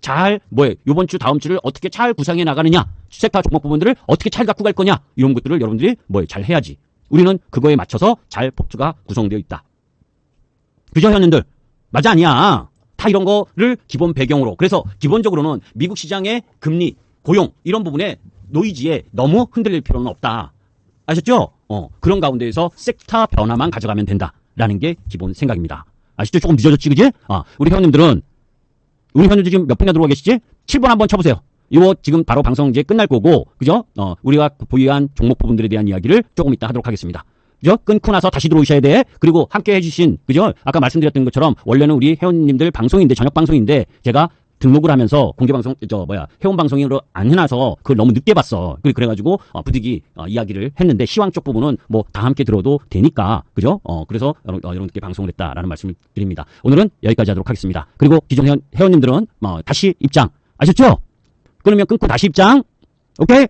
A: 요번 주, 다음 주를 어떻게 잘 구상해 나가느냐? 섹터 종목 부분들을 어떻게 잘 갖고 갈 거냐? 이런 것들을 여러분들이 잘 해야지. 우리는 그거에 맞춰서 잘 포트가 구성되어 있다. 그죠, 현님들? 맞아, 아니야. 다 이런 거를 기본 배경으로. 그래서 기본적으로는 미국 시장의 금리, 고용, 이런 부분에 노이즈에 너무 흔들릴 필요는 없다. 아셨죠? 그런 가운데에서 섹터 변화만 가져가면 된다라는 게 기본 생각입니다. 아시죠? 조금 늦어졌지, 그지? 우리 회원님들 지금 몇 분이나 들어와 계시지? 7번 한번 쳐보세요. 이거 지금 바로 방송 이제 끝날 거고, 그죠? 우리가 보유한 종목 부분들에 대한 이야기를 조금 이따 하도록 하겠습니다. 그죠? 끊고 나서 다시 들어오셔야 돼. 그리고 함께 해주신, 그죠? 아까 말씀드렸던 것처럼, 원래는 우리 회원님들 방송인데, 저녁 방송인데, 제가 등록을 하면서 공개방송, 회원방송으로 안 해놔서 그걸 너무 늦게 봤어. 그래가지고, 부득이 이야기를 했는데, 시황 쪽 부분은 다 함께 들어도 되니까, 그죠? 그래서 여러분께 방송을 했다라는 말씀을 드립니다. 오늘은 여기까지 하도록 하겠습니다. 그리고 기존 회원님들은, 다시 입장. 아셨죠? 끊으면 끊고 다시 입장. 오케이?